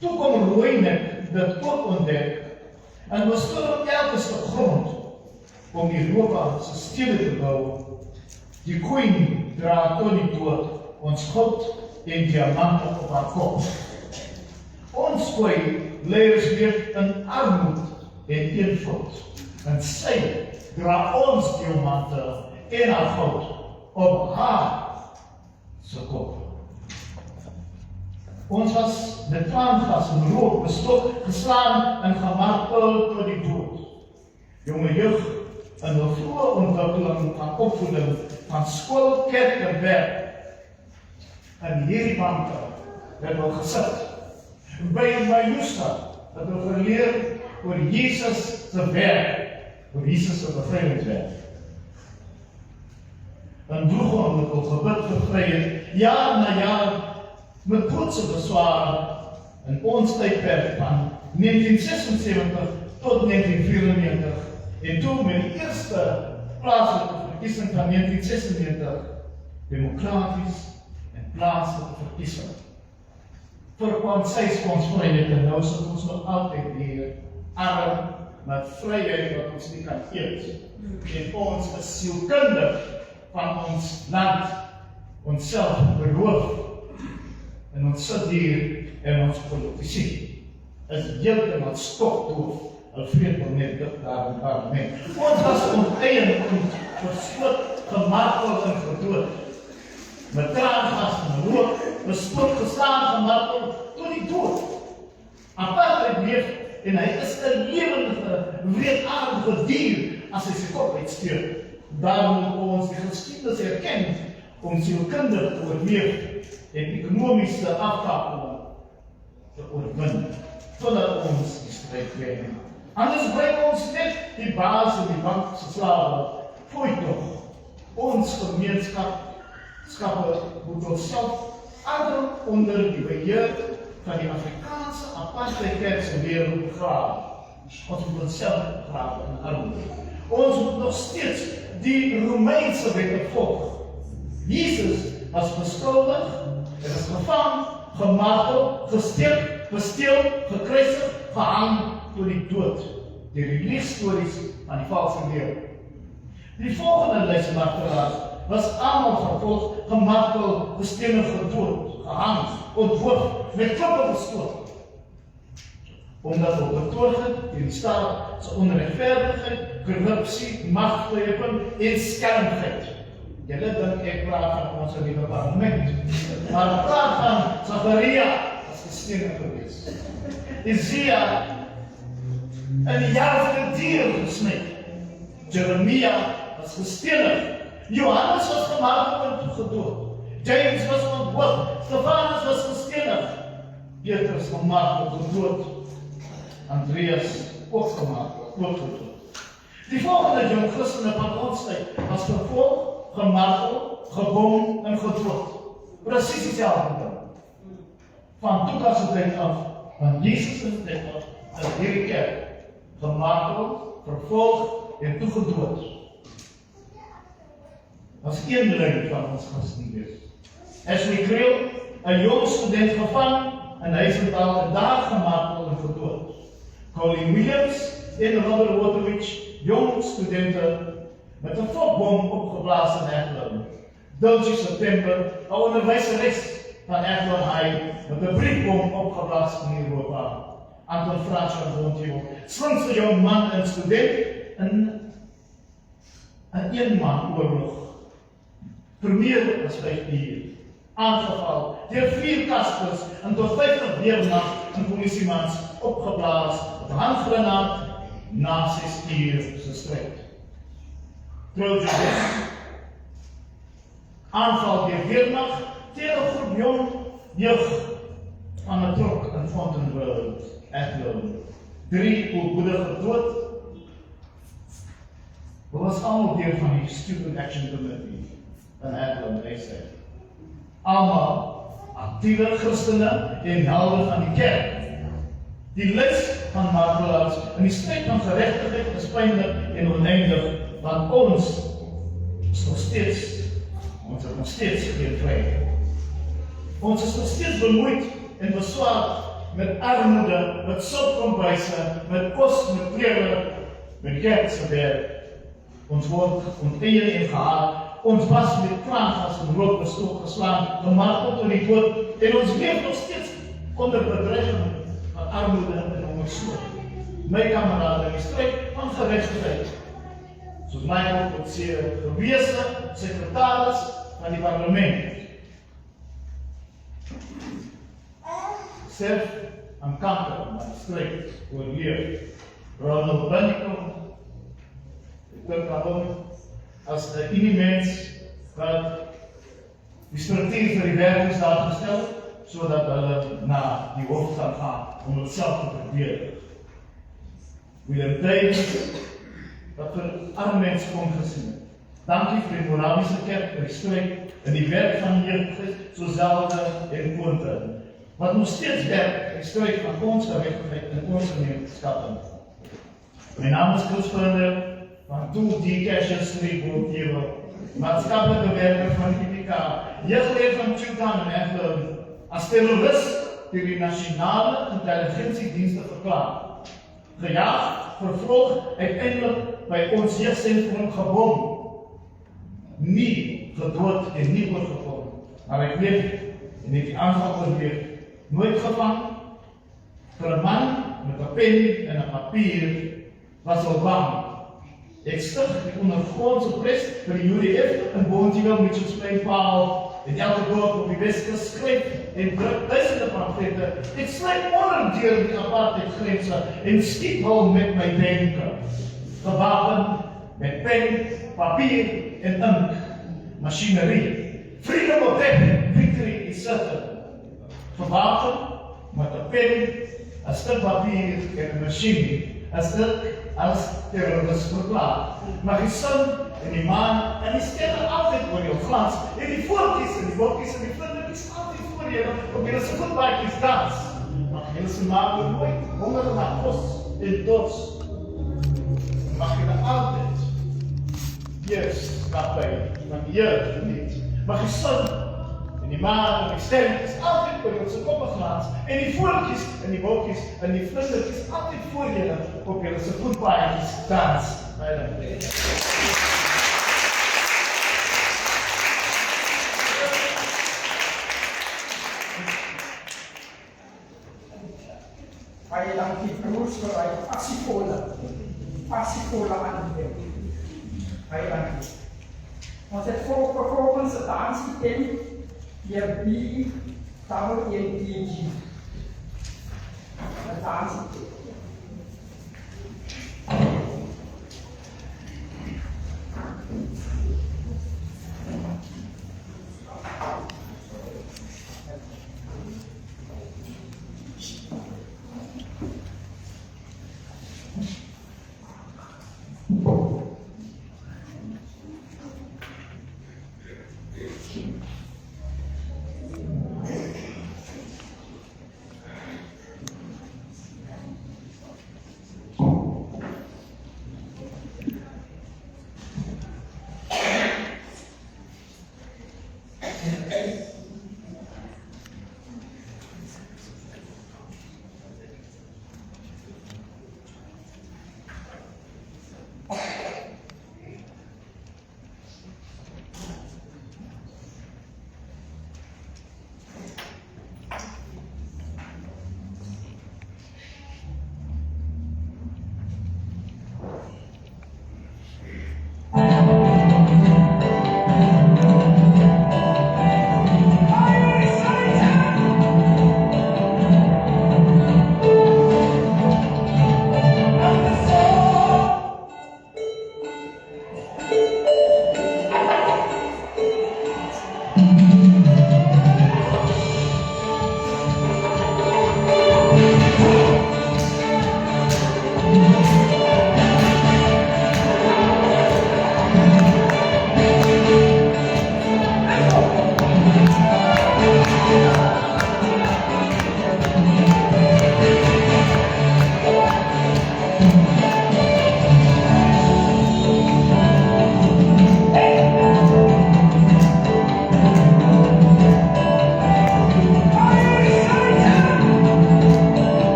Toe kom Rooinek dit ook ontdek en bestorm elke stuk grond om die Europa se stede te bou. Die koning dra tot die dood ons goud en diamante op haar kop. Ons koei leef weer in armoed en eenvoud. En sy dra ons diamante en haar goud op haar se kop. Ons was met traangas en rook bestok, geslaan en gemartel tot die dood. Jonge jeug in die vroege ontwikkeling van opvoeding, van skool, kerk en werk. In hierdie banke het ons gesit. By my Joestad het ons geleer oor Jesus se werk, oor Jesus se bevrydingswerk. In Bloegon het ons gebid vir vryheid, jaar na jaar, met grootse besware in ons tydperk van 1976 tot 1994. En toe met die eerste plaaslike verkiesing van 1996, demokraties en plaaslike verkiesing. Verkwant sy ons vryheid en nou sit ons nog altyd hier, arm, met vryheid wat ons nie kan eet. En ons is sielkundig van ons land, onsself beroof. En ons sit hier en ons politici is heeltemal stokdoof Alfred wil net dit daar in die parlement. Ons was onteien, ons verstoot, gemarteld en gedood. Met traangas en rook, bespoot, geslaan, gemarteld, tot die dood. Apartheid leef en hy is 'n lewende, wreedaardige dier as hy sy kop uitsteek. Daarom moet ons die geskiedenis herken om sielkundig te oorleef en ekonomiese aftakeling te oorwin, totdat ons die stryd wen. Anders bly ons net die baas en die bank se slawe. Fooi tog, ons gemeenskappe moet onsself ander onder die beheer van die Afrikaanse apartheidkerk se wêreld begrawe. Ons moet onsself begrawe in armoede. Ons moet nog steeds die Romeinse wette volg. Jesus was beskuldig, hy is gevang, gemarteld, gesteel, besteel, gekruisig, gehang tot die dood. Die liefstories van die valse leer. Die volgende lys martelaars was almal vervolg, gemarteld, gestenig, gedood, gehang, onthoofd, met klippe gestoot. Omdat op betogen die staat se onregverdigheid, korrupsie, magtgrepen en skelmheid. Julle dink ek praat van ons nuwe parlement, maar praat van Zachariah as gestenig gewees. Isaiah in die jaar van 'n dier gesny. Jeremia was gestenig. Johannes was gemarteld en gedood. James was onthoofd. Stefanus was gestenig. Petrus gemarteld en gedood. Andreas ook gemarteld, ook gedood. Die volgende jong Christene van ons tyd was vervolg, gemarteld, gebom en gedood. Presies dieselfde ding. Van toe was het tyd af, van Jesus in tyd af, as hierdie kerk, gemarteld, vervolg en toegedood. Dat is een lijn van ons Christenwees. Ashley Creel, 'n jong student gevang en hy is betaal 'n dag gemarteld en gedood. Colin Williams en Robert Waterwich, jong studente met 'n fokbom opgeblaas in Athlone. Dulcie September, 'n onderwyseres van Athlone High met 'n briefbom opgeblaas in Europa. Anton Frans van Bontio, slinkste jong man en student in 'n eenman oorlog. Vir meer as 5 uur, aangeval deur 4 kaspers en tot 50 weermag en polisiemans opgeblaas met handgranaat na 6 uur se stryd. Trojan aanval deur weermag teen 'n groep jong jeug van 'n trok in Fontainebleau, Athlone. 3 oorbodige dood. Dit was allemaal deel van die Student Action Committee van Athlone, hy sê. Allemaal actieve Christene en helden van die kerk. Die lys van martelaars en die stryd van geregtigheid is pynlik en oneindig, want ons is nog steeds geen vryheid. Ons is nog steeds bemoeid en beswaard met armoede, met sopkombuise, met kos, met klere, met kerkse werk. Ons word onteien en gehaat. Ons was met traangas en rook bestook geslaan, gemarteld tot die dood, en ons leef nog steeds onder bedreiging van armoede en hongersnood. My kamerade in die stryd van geregtigheid, soos my ook sê, gewese sekretaris van die parlement, self aan kanker van die stryd oorleef. Ronald Bunnicom, ek dink aan hom as 'n unie-mens wat die struktuur vir die werkingsdaad gestel het, sodat hulle na die hof kan gaan om hulself te verdedig. William Davis, wat vir arme mense kon gesien het. Dankie vir die Moraviese kerk vir die stryd en die werk van jeugdiges soos Zelde en Koonte, wat nog steeds werk in die stryd van ons geregtigheid en ons gemeenskappe. My naam is Chris Verder, van Doel D-Cash Street Bontiewe, maatskaplike werker van IPK, jeugdleer van Chutan en Athlone, as terrorist deur die nasionale intelligentiedienste verklaar. Gejaag, vervolg, uiteindelik by ons jeugsentrum gebom. Nie gedood en nie oorgekom, maar hy leef en het die aanval oorleef. Nooit gevang, vir 'n man met een pen en een papier was al bang. Ik stuk die ondergrondse pres vir die UDF in Boontiewil Mitchells Plainpaal en elke dorp op die Weskus skryf en druk duisende pamflette. Ek sluit onder deur die apartheidgrense en skiet hul met my denke. Gewapen met pen, papier en ink, machinerie. Freedom of death, victory is certain. Gewapen met een pen, een stuk papier en een machine. As terrorist verklaar. Maar die son en die maan en die sterre altyd voor jou glans. En die voeltjies en die bokkies en die vlindertjies altyd voor jou. Op julle se voetbaadjies dans. Mag julle se maag nooit honger na kos en dorst. Mag julle altyd skapy van die jeugd niet. Mag die son en die maan en die sterretjies altyd voor jou se koppe glans. En die voeltjies en die bokkies en die vlindertjies altyd voor julle op julle se voetbaadjies dans. Baie dankie. Baie dankie broers vir daai passievolle aanbieding. Baie dankie. Ons het volgens 'n dans geken deur BWNTG. 'n dans.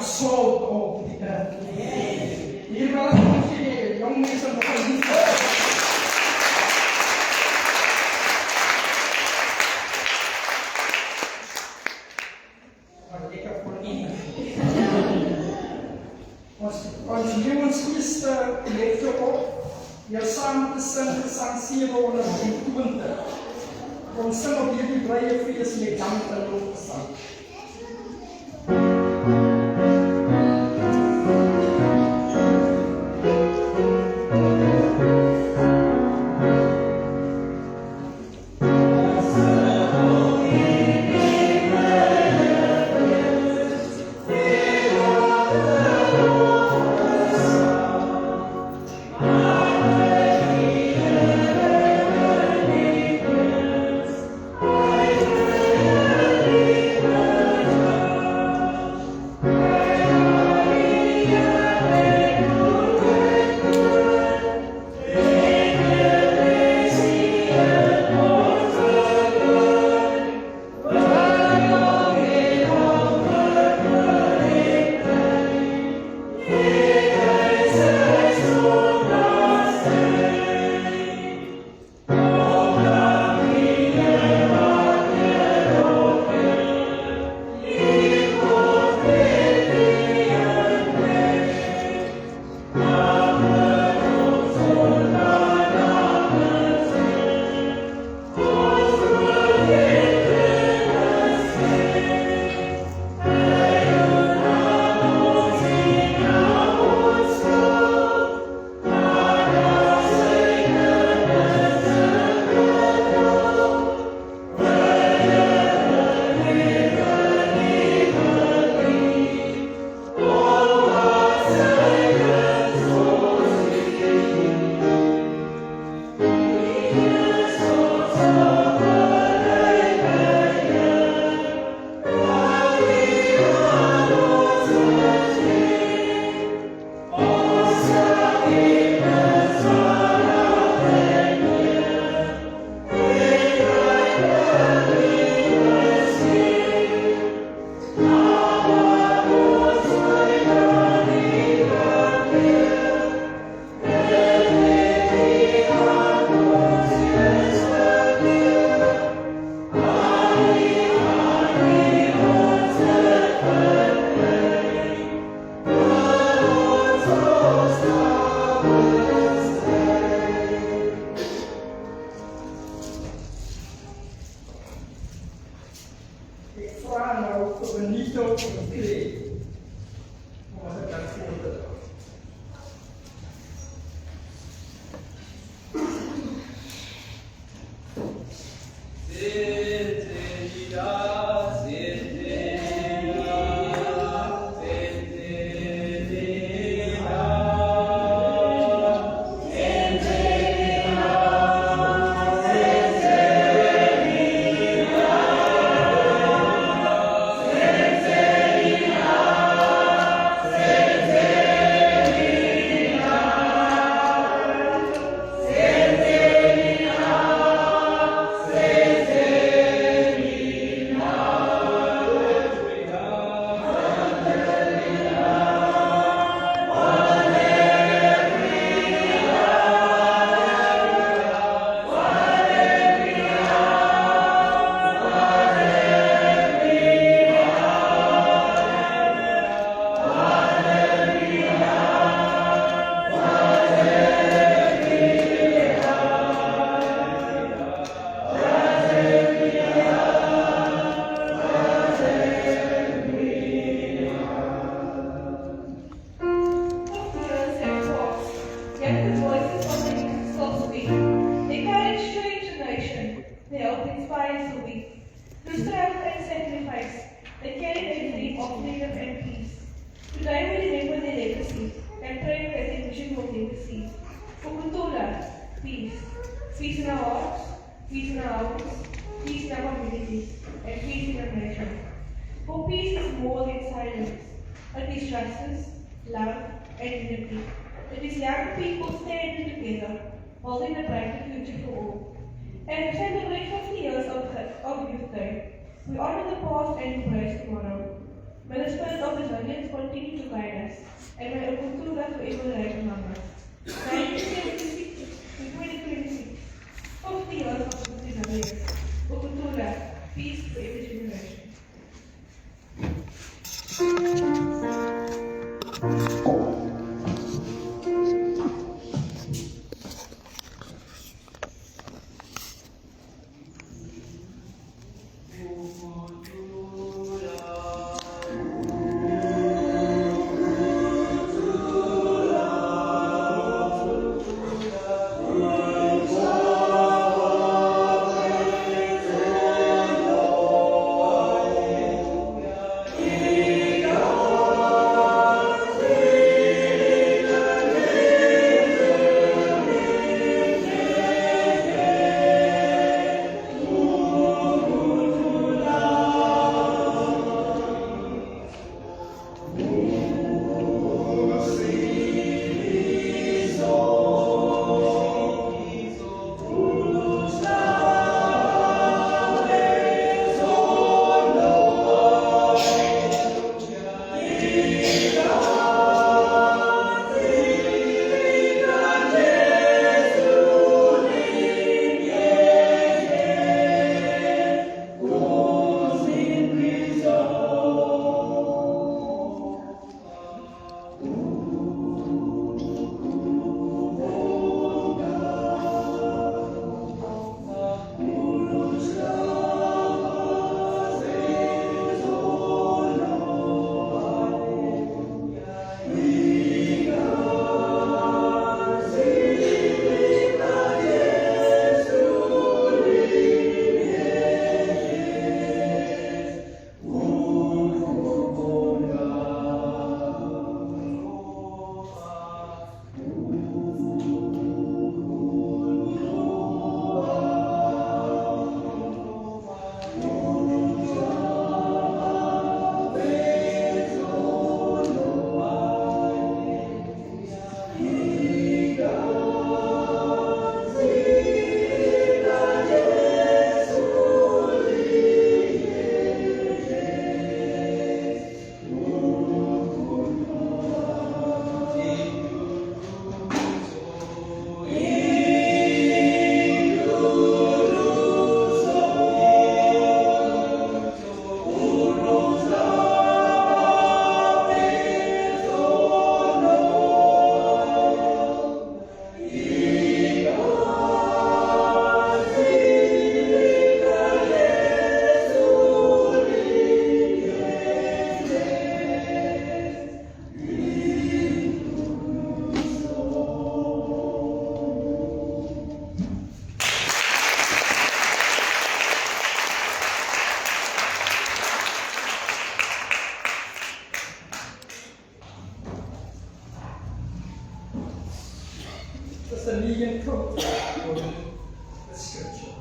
salt op die earth. Hier wil ek ons sê, jong mense moet ons Ons lewensgeeste let op, jou saam te sing gesang 720. Ons sing op hierdie blye fees met dank en lofgesang. peace in our hearts, peace in our houses, peace in our communities, and peace in our nation. For peace is more than silence. It is justice, love, and unity. It is young people standing together, holding a brighter future for all. And to celebrate 50 years of Youth Day, we honor the past and embrace tomorrow. May the Spirit of resilience continue to guide us, and may Ubuntu that forever remember. 1976 to 2026, 50 years of Ubuntu resilience. Ubuntu love, peace for every generation. Just a legal quote for the scripture.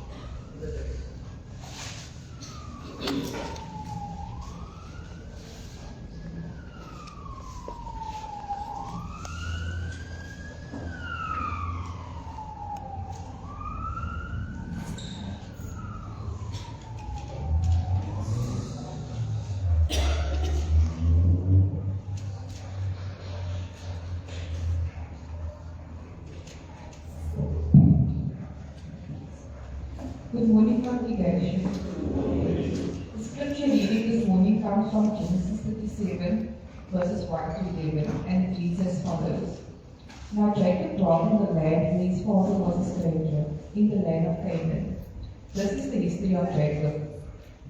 Good morning, congregation. The scripture reading this morning comes from Genesis 37, verses 1 to 11, and it reads as follows. Now Jacob dwelt in the land where his father was a stranger, in the land of Canaan. This is the history of Jacob.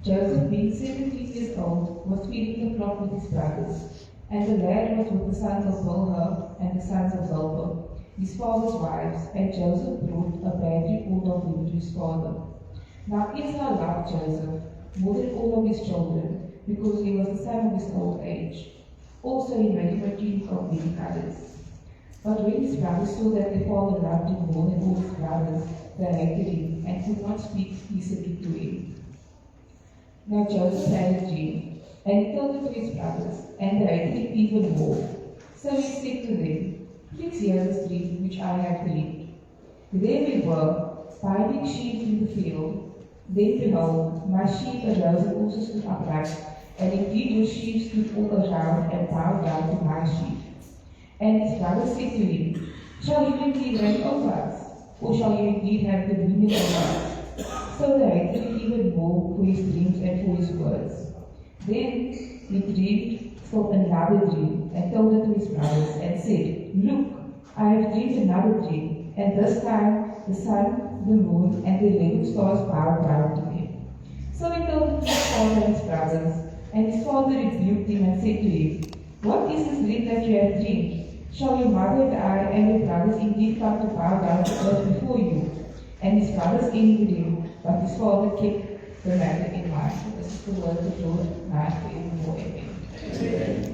Joseph, being 17 years old, was feeding the flock with his brothers, and the lad was with the sons of Bilhah and the sons of Zilpah, his father's wives, and Joseph brought a bad report of him to his father. Now Esau loved Joseph more than all of his children, because he was the son of his old age. Also he made him a king of many others. But when his brothers saw that their father loved him more than all his brothers, they hated him and could not speak peaceably to him. Now Joseph had a dream, and he told it to his brothers, and they hated him even more. So he said to them, Please hear this dream which I have dreamed. There we were, binding sheep in the field. Then behold, my sheep arose and also stood upright, And indeed his sheep stood all around and bowed down to my sheep. And his brothers said to him, Shall you indeed reign over us? Or shall you indeed have dominion over us? So they hated him even more for his dreams and for his words. Then he dreamed still another dream, and told it to his brothers, and said, Look, I have dreamed another dream, and this time the sun, the moon, and the 11 stars bowed down to him. So he told it to his father and his brothers, and his father rebuked him and said to him, What is this dream that you have dreamed? Shall your mother and I and your brothers indeed come to bow down to earth before you? And his brothers envied him, but his father kept the matter in mind. This is the word of the Lord, now and forevermore. Amen.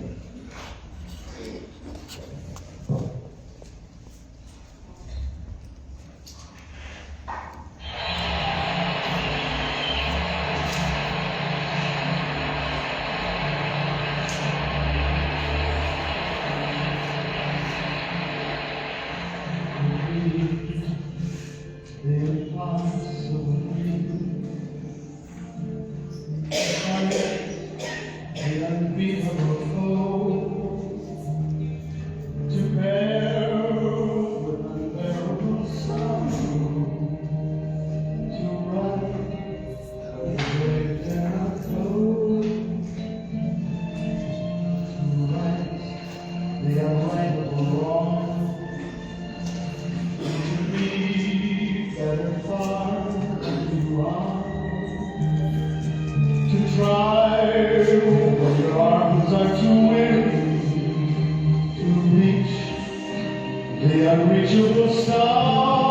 The unreachable stars,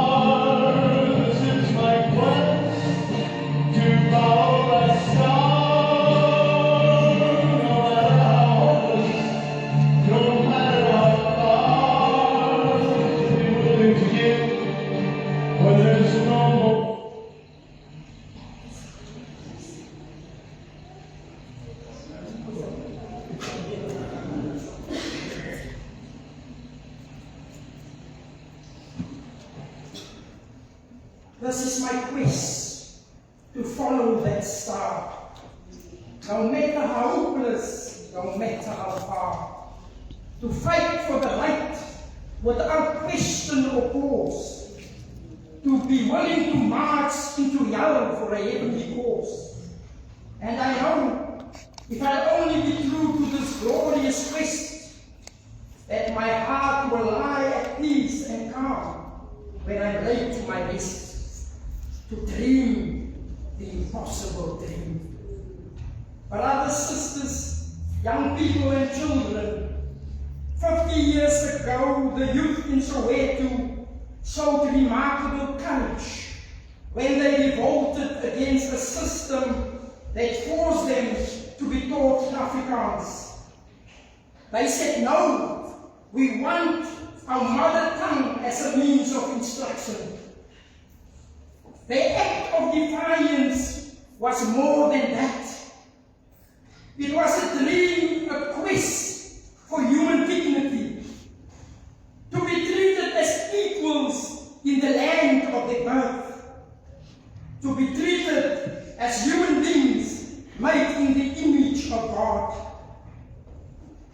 it's my quest to follow that star. No matter how hopeless, no matter how far, to be willing to give when there's no hope. This is my quest, to follow that star. No matter how hopeless, no matter how far. To fight for the right without question or pause. To be willing to march into hell for a heavenly cause. And I know, if I'll only be true to this glorious quest, that my heart will lie at peace and calm when I'm laid to my rest. To dream the impossible dream. Brothers, sisters, young people and children, 50 years ago the youth in Soweto showed remarkable courage when they revolted against a system that forced them to be taught Afrikaans. They said, no, we want our mother tongue as a means of instruction. The act of defiance was more than that. It was a dream, a quest for human dignity, to be treated as equals in the land of their birth, to be treated as human beings made in the image of God.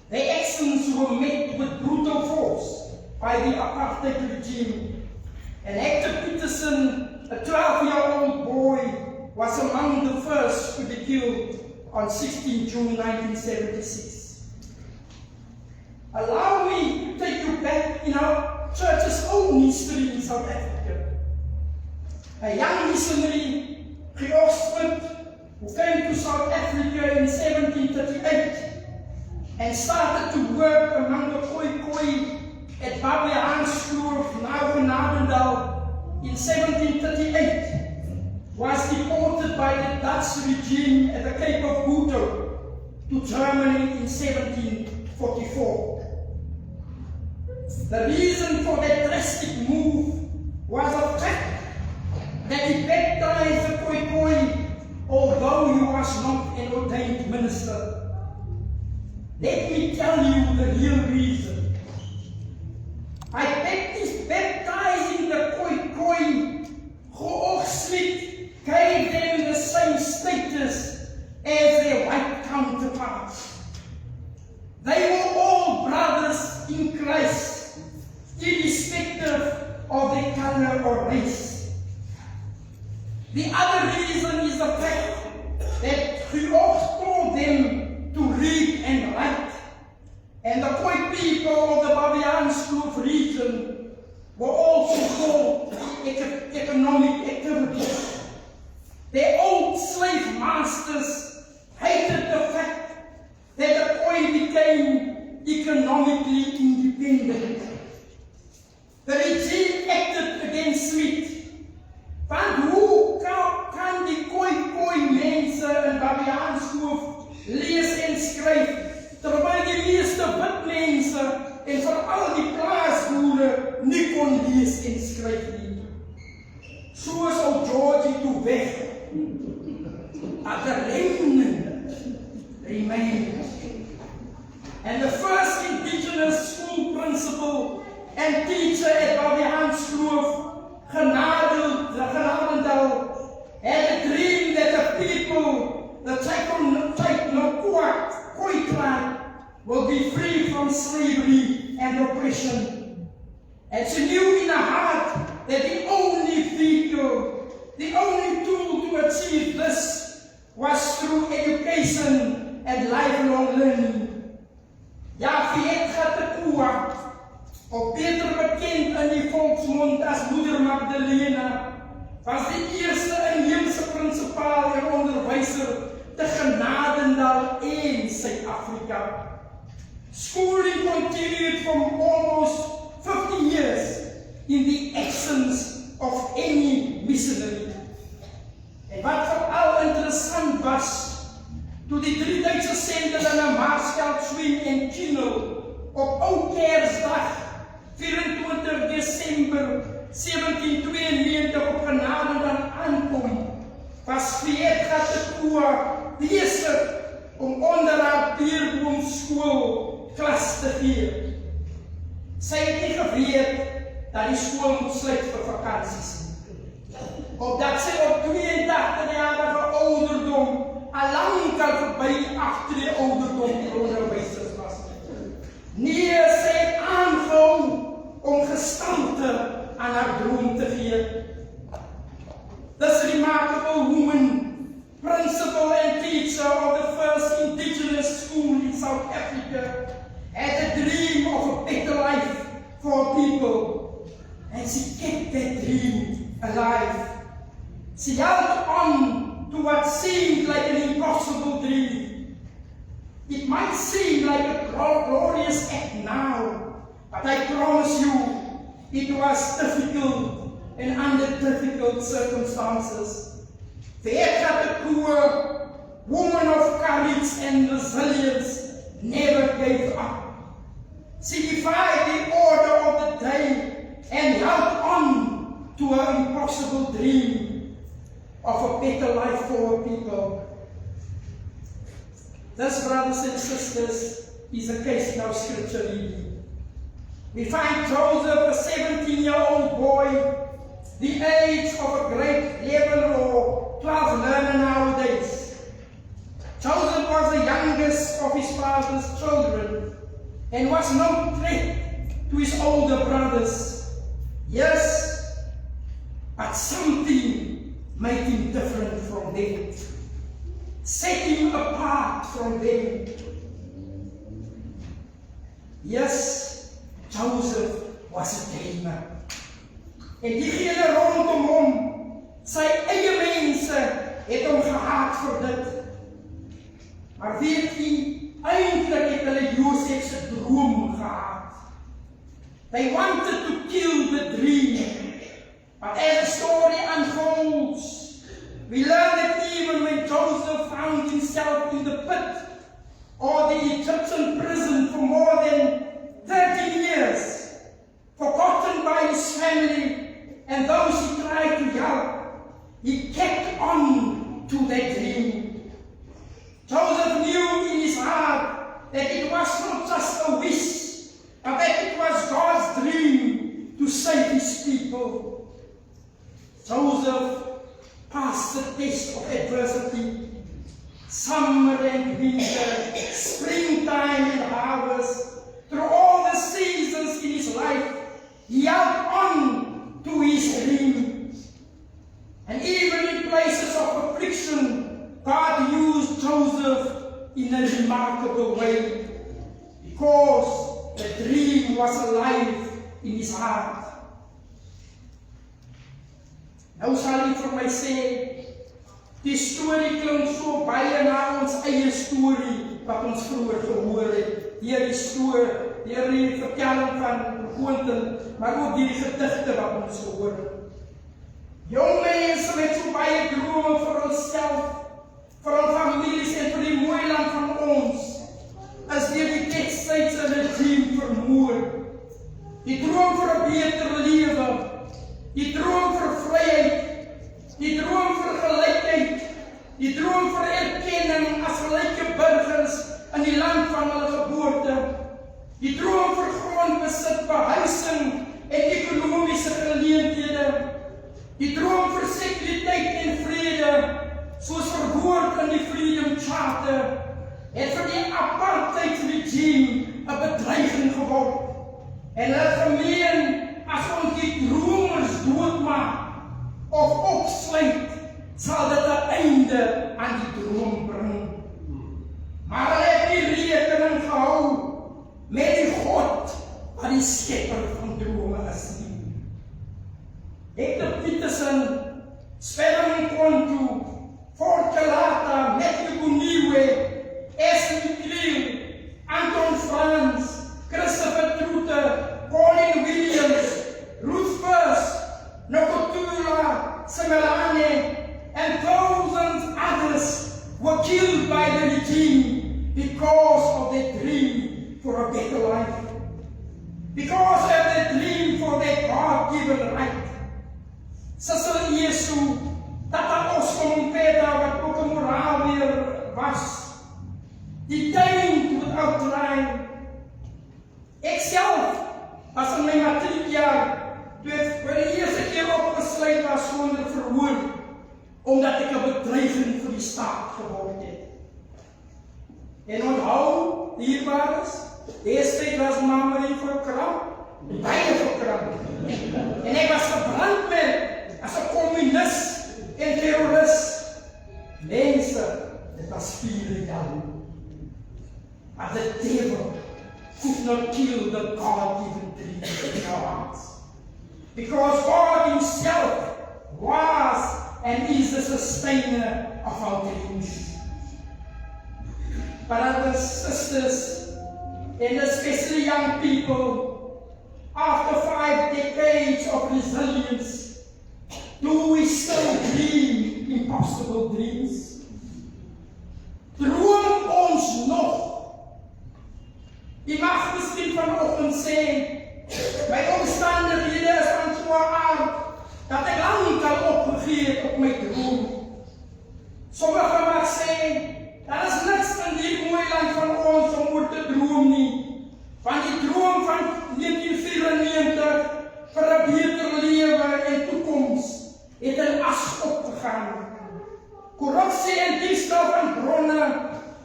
Their actions were met with brutal force by the apartheid regime, and Hector Peterson, a 12-year-old boy, was among the first to be killed on 16 June 1976. Allow me to take you back in our church's own history in South Africa. A young missionary, George Smith, who came to South Africa in 1738 and started to work among the Khoi at Babiaanskloof, now Nadendal, in 1738, was deported by the Dutch regime at the Cape of Good Hope to Germany in 1744. The reason for that drastic move was the fact that he baptized the Khoi, although he was not an ordained minister. Let me tell you the real reason. By baptizing the Khoi, George Smith gave them the same status as their white counterparts. skryf, terwyl die meeste wit mense en veral die plaasboere nie kon lees en skryf nie. So is ou Georgie toe weg. At the remnant remained. And the first indigenous school principal and teacher at Babians Kloof, Genadendal, had a dream that the people, the Taikonokwak, Khoisan, will be free from slavery and oppression. And she knew in her heart that the only vehicle, the only tool to achieve this was through education and lifelong learning. Javiet Gatekua, of beter bekend in die volksmond as Moeder Magdalena, was die eerste inheemse prinsipaal en onderwyser te Genadendal en Suid-Afrika. Schooling continued from almost 50 years in the absence of any missionary. En wat vooral interessant was, toe die 3 Duitse senders na Maarschalk, Swing en Kino op Oudkersdag 24 Desember 1792 op Genadendal aankom, was Viet Gatekua bezig om onder haar peerboomskool klas te gee. Sy het nie geweet dat die skool moet sluit vir vakansies. Opdat sy op 82-jarige ouderdom alangkal verby die agter die ouderdom onderwysers was. Nee, sy het aangehou om gestalte aan haar droom te gee. This remarkable woman, principal and teacher of the first indigenous school in South Africa, had a dream of a better life for people, and she kept that dream alive. She held on to what seemed like an impossible dream. It might seem like a glorious act now, but I promise you, it was difficult and under difficult circumstances. Viet Gatekua, woman of courage and resilience, never gave up. She defied the order of the day and held on to her impossible dream of a better life for her people. This, brothers and sisters, is a case now scripture reading. We find Joseph, a 17-year-old boy, the age of a grade 11 or 12 learner nowadays. Joseph was the youngest of his father's children and was no threat to his older brothers. Yes, but something made him different from them, set him apart from them. Yes, Joseph was a dreamer. En diegene rondom hom, sy eie mense, het hom gehaat vir dit. Maar weet jy, eindelijk het hulle Josef se droom gehaat. They wanted to kill the dream. But as the story unfolds, we learn that even when Joseph found himself in the pit or the Egyptian prison for more than 13 years, forgotten by his family and those he tried to help, he kept on to that dream. Joseph knew in his heart that it was not just a wish, but that it was God's dream to save his people. Joseph passed the test of adversity. Summer and winter, springtime and harvest, through all the seasons in his life, he held on to his dream. And even in places of affliction, God used Joseph in a remarkable way, because the dream was alive in his heart. Nou sal ek vir my sê, die storie klink so baie na ons eie storie wat ons vroeër gehoor het. Deur die storie, deur die vertelling van Quentin, maar ook die gedigte wat ons gehoor het. Jong mense met so baie drome vir onsself, vir ons families en vir die mooi land van ons, Die droom vir grondbesit, behuising en ekonomiese geleenthede. Die droom vir sekuriteit en vrede, soos verwoord in die Freedom Charter, het vir die apartheid regime 'n bedreiging geword. En hulle gemeen, as ons die dromers doodmaak of opsluit, sal dit 'n einde aan die droom bring. Maar hulle het nie rekening gehou met die God wat die skepper van drome is nie. Hector Peterson, Spelling Kontu, Fort Calata, Matthew Guniwe, Ashley Cleo, Anton Franz, Christopher Trutte, Colin Williams, Ruth First, Nokotula, Semelane, and thousands others were killed by the regime because of their dream for a better life, because of their dream for their God-given right. Cecil Jesu, Tata Oscar Peta, wat ook 'n moraalleer was, detained without trial. Ek self was in my matriekjaar, toe ek vir die eerste keer opgesluit was sonder verhoor, omdat ek 'n bedreiging vir die staat geword het. En onthou, dierbares, destyds was Marie verkramp, baie verkramp. En ek was gebrand met as 'n kommunis en terroris. Mense, dit was 4 jaar. But the devil could not kill the God-given dream in our hearts. Because God Himself was and is the sustainer of our dreams. Brothers, sisters, and especially young people, after 5 decades of resilience, do we still dream impossible dreams? Droom ons nog? U mag miskien vanoggend sê, my omstandighede is van so 'n aard dat ek lankal opgegee het op my droom. Sommige mag sê, daar is niks in die mooi land van ons om oor te droom nie, want die droom van 1994 vir 'n beter lewe en toekoms het in as opgegaan. Korrupsie en diefstal van bronne,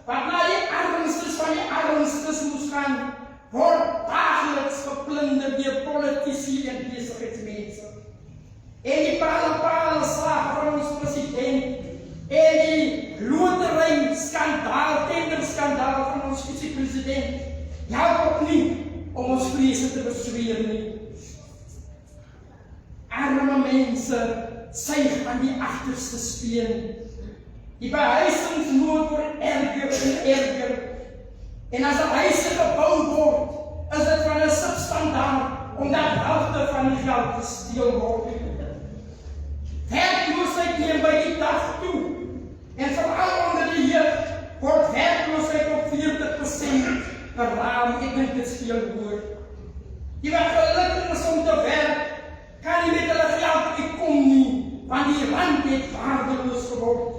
wat na die armstes van die armstes moes gaan, word dagelijks geplunder deur politici en besigheidsmense. En die pale-slag van ons president, en die loterij-skandaal, tenderskandaal van ons vice-president, help ook nie om ons vrese te besweer nie. Arme mense suig aan die agterste speen. Die behuisingsnood word erger en erger. En as 'n huis gebou word, is dit van 'n substandaard, omdat helfte van die geld gesteel word. Werkloosheid neem by die dag toe. En veral onder die jeug word werkloosheid op 40% geraam. Ek dink dit is veel hoër. Die wat gelukkig is om te werk, kan nie met hulle geld uitkom nie, want die rand het waardeloos geword.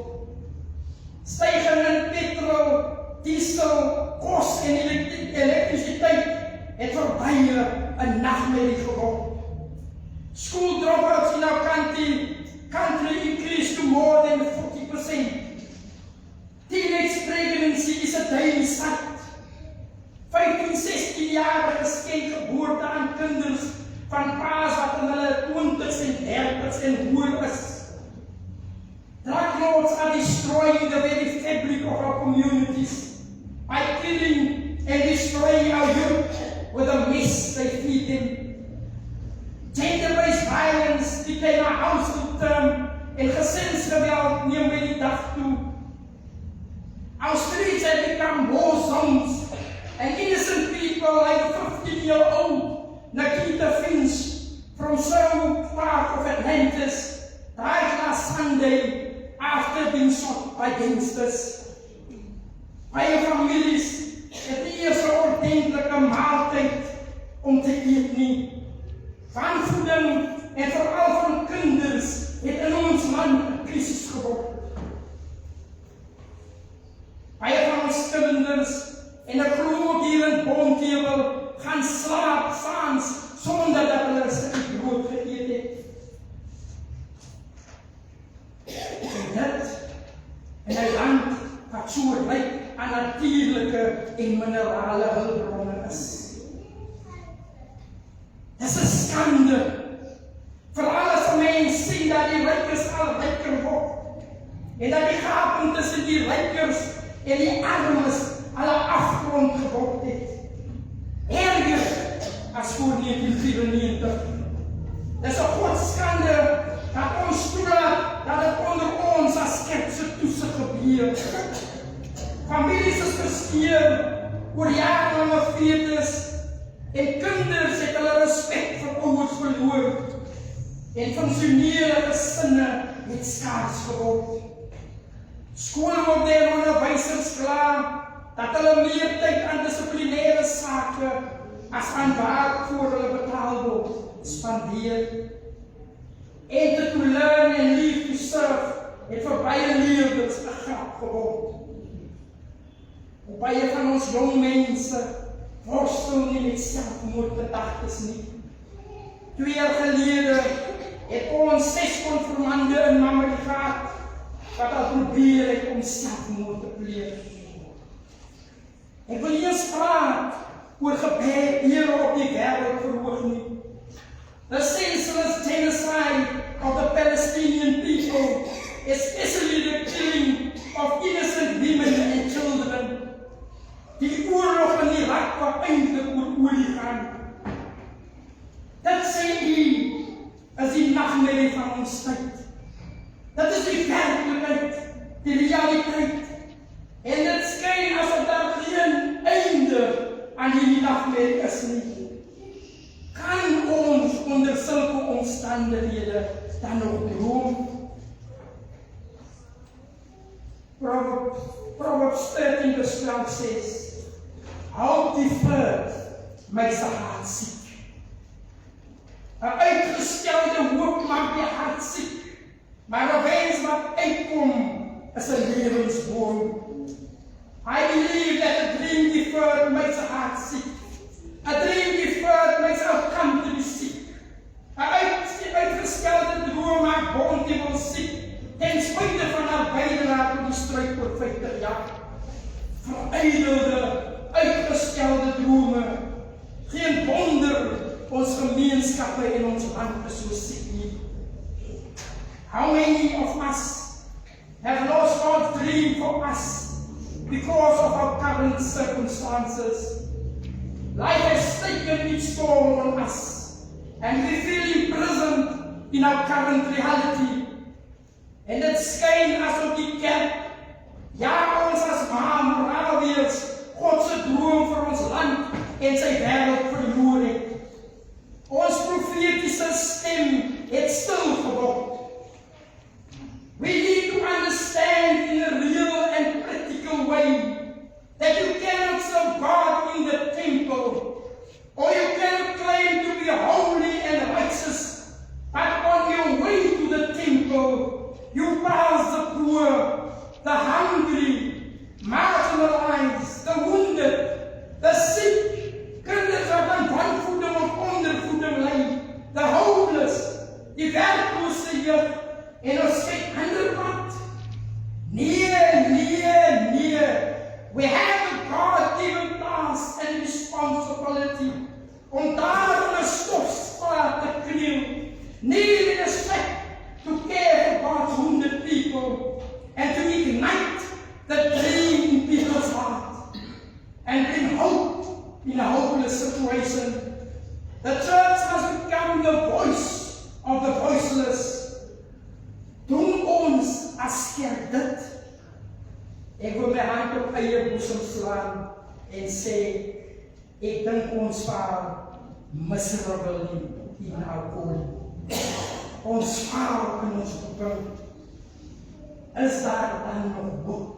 Stygings in petrol, diesel, kos en elektrisiteit het vir baie 'n nagmerrie geword. School dropouts in our country increased to more than 40%. Teenage pregnancy is a daily sight. 15-16-jarige skenkgeboorte aan kinders van paas wat in hulle 20s en 30s en hoër is. Drug lords are destroying the very fabric of our communities by killing and destroying our youth with the mess they feed them. Gender-based violence became a household term en gesinsgeweld neem by die dag toe. Our streets have become war zones and innocent people like the 15-year-old Nikita Finch from South Park of Atlantis died last Sunday after being shot by gangsters. Baie families het nie eers 'n ordentlike maaltyd om te eet nie. Wanvoeding en veral van kinders het in ons land 'n krisis geword. Baie van ons kinders en 'n groot hier in Bontheuwel gaan slaap saans sonder dat hulle 'n stukkie brood geëet het. En hy land wat so ryk aan natuurlike en minerale hulpbronne is. Dis 'n skande. Veral as 'n mens sien dat die rykes al ryker word en dat die gaping tussen die rykers en die armes al 'n afgrond geword het. Erger as voor 1994. Dis 'n groot skande dat ons toelaat dat dit onder ons as kerkse toesig gebeur. Families is verskeer oor jarelange fetes en kinders het hulle respek vir ouers verloor en funksionele gesinne het skaars geword. Skole word deur onderwysers klaar dat hulle meer tyd aan dissiplinêre sake as aan waarvoor hulle betaal word spandeer. Enter to learn and live to serve het vir baie leerders 'n grap geword. Baie van ons jong mense worstel nie met selfmoordgedagtes nie. 2 jaar gelede het ons 6 konfirmande in Mamre gehad wat al probeer het om selfmoord te pleeg. Ek wil nie eens praat oor gebed hier op die wêreld verhoog nie. The senseless genocide of the Palestinian people, especially the killing of innocent women and children. Die oorlog in Irak wat eintlik oor olie gaan. Dit sê is die nagmerrie van ons tyd. Dit is die werklikheid, die realiteit. En dit skyn asof daar geen einde aan die nagmerrie is nie. Kan ons onder sulke omstandighede dan nog droom? Proverbs 13:12 says, hope deferred makes the heart sick. 'n uitgestelde hoop maak die hart siek, maar 'n wens wat uitkom is 'n lewensboom. I believe that a dream deferred makes the heart sick. A dream deferred makes our country sick. 'n uitgestelde droom maak Bonteheuwel siek, ten spyte van haar bydrae tot die stryd oor 50 jaar. Verydelde, uitgestelde drome. Geen wonder ons gemeenskappe en ons land is so siek nie. How many of us have lost God's dream for us because of our current circumstances? Life has taken its toll on us, and we feel imprisoned in our current reality. En dit skyn asof die kerk, ja ons as Morawiërs, God se droom vir ons land en sy wêreld verloor het. Ons profetiese stem het stil geword. We need to understand in a real and practical way that you cannot serve God in the temple, or you cannot claim to be holy and righteous, but on your way to the temple, you pass the poor, the hungry, marginalized, the wounded, the sick, kinders wat aan wanvoeding of ondervoeding ly, the homeless, die werklose jeug, en ons kyk ander pad. Nee. We have a God-given task and responsibility om daar in 'n stofstraat te kniel, need in respect to care for God's wounded people and to ignite the dream in people's heart and bring hope in a hopeless situation. The church has become the voice of the voiceless. Doen ons as kerk dit. Ek wil my hand op eie boesem slaan en sê, ek dink ons vaar miserably in our calling. Ons vaar in ons roeping. Is daar dan nog hoop?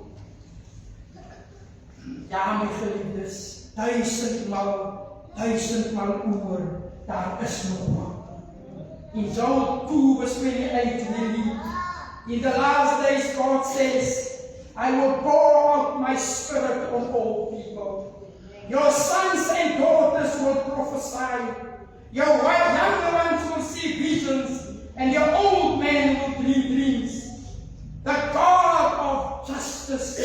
Ja, my geliefdes, 1000 maal oor, daar is nog hoop. In Joel 2:28, in the last days God says, I will pour out my spirit on all people. Your sons and daughters will prophesy. Your younger ones will see visions, and your old men will dream dreams. The God of justice,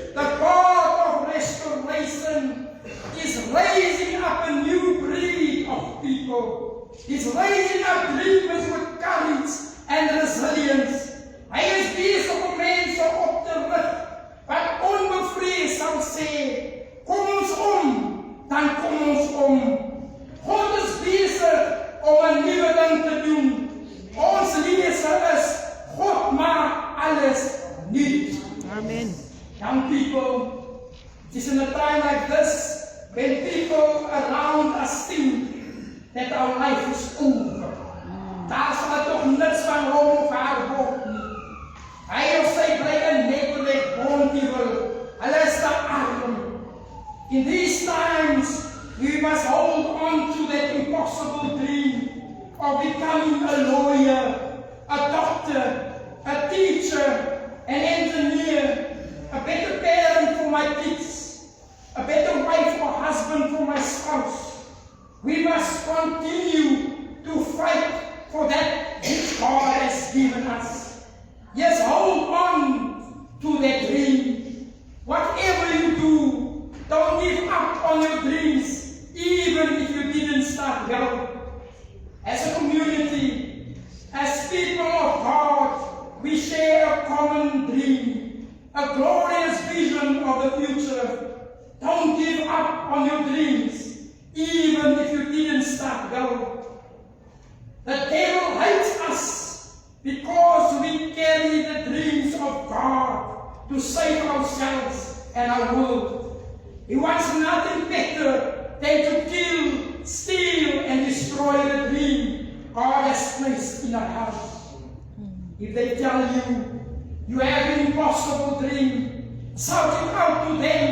the God of restoration is raising up a new breed of people. He's raising up dreamers with courage and resilience. Hy is besig om mense op te rig wat onbevreesd sal sê, kom ons om, dan kom ons om. God is besig om 'n nuwe ding te doen. Ons lese is, God maak alles nuut. Amen. Young people, it is in a time like this when people around us think that our life is over. Daar sal toch niks van hom of haar word nie. Hy of sy bly 'n neglect bondiewer. Hulle is te arm. In these times, we must hold on to that impossible dream of becoming a lawyer, a doctor, a teacher, an engineer, a better parent for my kids, a better wife or husband for my spouse. We must continue to fight for that which God has given us. Yes, hold on to that dream. Whatever you do, don't give up on your dreams, even if you didn't start well. As a community, as people of God, we share a common dream, a glorious vision of the future. Don't give up on your dreams, even if you didn't start well. The devil hates us because we carry the dreams of God to save ourselves and our world. He wants nothing better than to kill, steal, and destroy the dream God has placed in our hearts. If they tell you, you have an impossible dream, shout it out to them.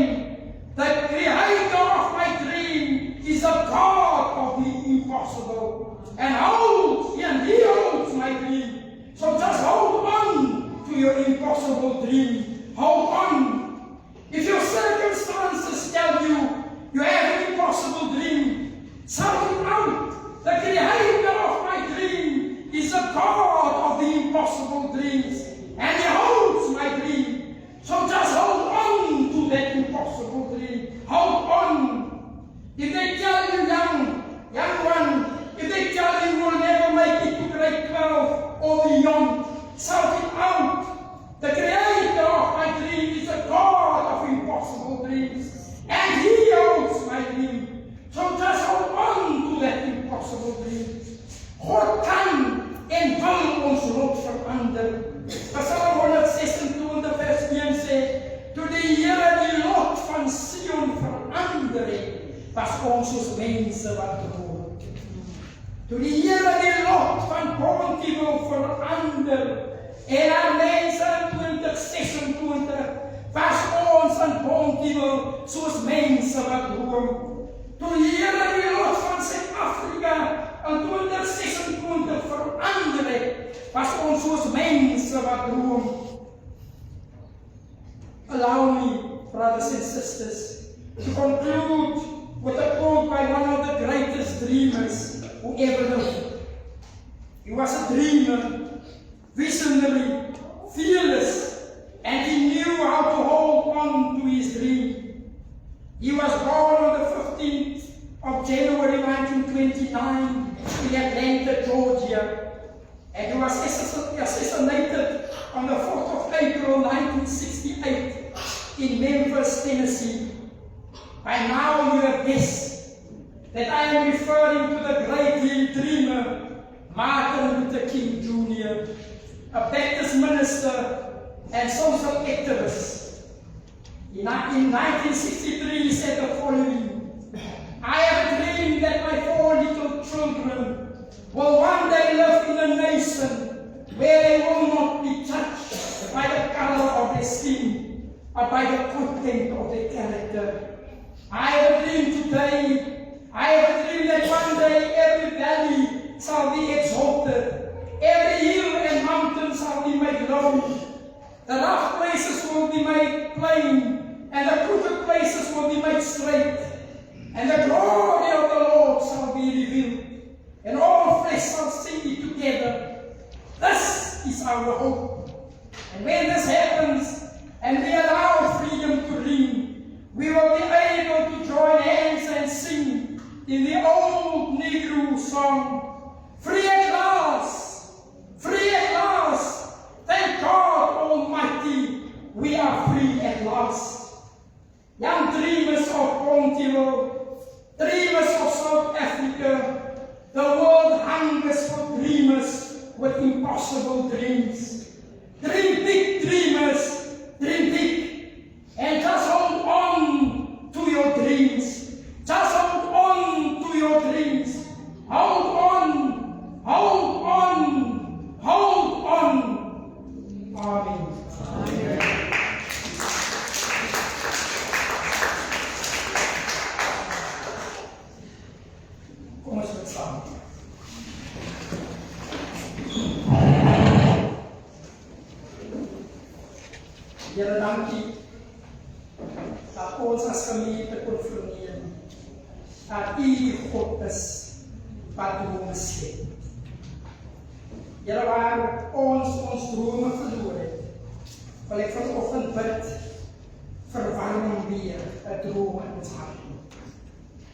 The creator of my dream is the God of the impossible. And he holds my dream. So just hold on to your impossible dream. Hold on. If your circumstances tell you you have an impossible dream, shout it out. The creator of my dream is the God of the impossible dreams. And he holds my dream. So just hold on to that impossible dream. Hold on. If they tell you, young one, if they tell you will never make it to grade 12 or beyond, shout it out. The creator of my dream is a God of impossible dreams. And he holds my dream. So just hold on to that impossible dream. God kan en wil ons lot verander. Psalm 126 vers 1 sê, toe die Here die lot van Sion verander het, was ons soos mense wat droom. Toe die Here die lot van Bontebel verander, en haar mense in 2026, was ons in Bontebel soos mense wat droom. Toe die Here die lot van Suid-Afrika in 2026 verander het, was ons soos mense wat droom. Allow me, brothers and sisters, to conclude with a quote by one of the greatest dreamers who ever lived. He was a dreamer, visionary, fearless, and he knew how to hold on to his dream. He was born on the 15th of January 1929 in Atlanta, Georgia, and he was assassinated on the 4th of April 1968 in Memphis, Tennessee. By now you have guessed that I am referring to the great dreamer Martin Luther King Jr., a Baptist minister and social activist. In 1963 he said the following: I have a dream that my 4 little children will one day live in a nation where they will not be judged by the color of their skin or by the content of their character. I have a dream today. I have a dream that one day every valley shall be exalted, every hill and mountain shall be made low, the rough places will be made plain, and the crooked places will be made straight, and the glory of the Lord shall be our hope. And when this happens, and we allow freedom to ring, we will be able to join hands and sing in the old Negro song, free at last, free at last, thank God Almighty, we are free at last. Young dreamers of Pontyville, dreamers of South Africa, the world hungers for dreamers with impossible dreams. Dream big, dreamers, dream big, and just hold on to your dreams. Just hold on to your dreams. Hold on, hold on, hold on. Amen. Kom ons bid saam. Here, dankie dat ons as gemeente kon verneem dat U die God is wat drome skep. Here, waar ons drome verloor het, wil ek vanoggend bid, verwarming weer 'n droom in ons hart.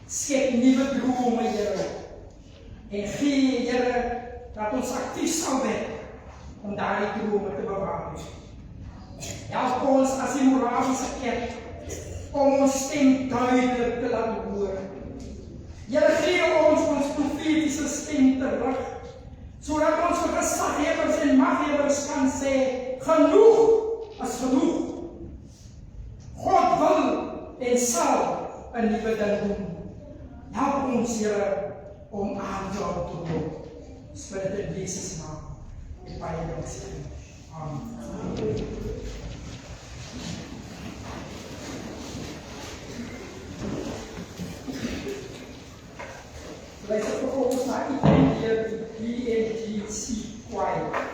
Skep nuwe drome, Here, en gee, Here, dat ons aktief sal werk om daardie drome te bewaar. Help ons as die moraliese kerk om ons stem duidelik te laat hoor. Here, gee ons profetiese stem terug, sodat ons vir gesaghebers en maghebbers kan sê, genoeg is genoeg. God wil en sal 'n nuwe ding doen. Help ons, Here, om aan jou te loop. Ons bid dit in Jesus' naam. Met baie danksegging. Amen. Luister vervolgens naar iedereen die BNGC Choir.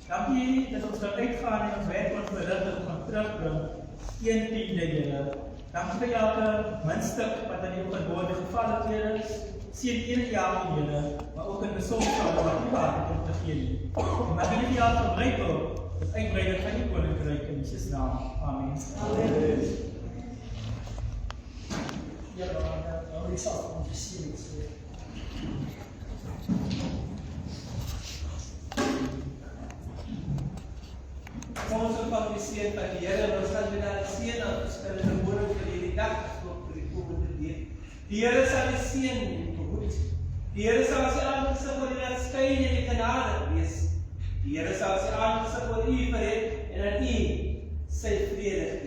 Dankie dat ons kan uitgaan en ons werk wat verrig van terugbring. 1/10, Here. Dank vir elke muntstuk wat in die woorde geval het, Here. Seën enige jaar, Here, maar ook in besonderheid wat U gehad het om te gee. En mag U die jaar gebruik word, as uitbreider van die koninkryk in Jesus naam. Amen. Amen. Ja, maar die sal ons gesien het. Ons het van die seën van die Here, en ons gaan weer naar die seën aan verskillende woorde vir hierdie dag, vir die komende deel. Die Here sal die seën behoed. Die Here sal sy aangesig oor u laat skyn en die genade wees. Die Here sal sy aangesig oor u verhef en aan u sy vrede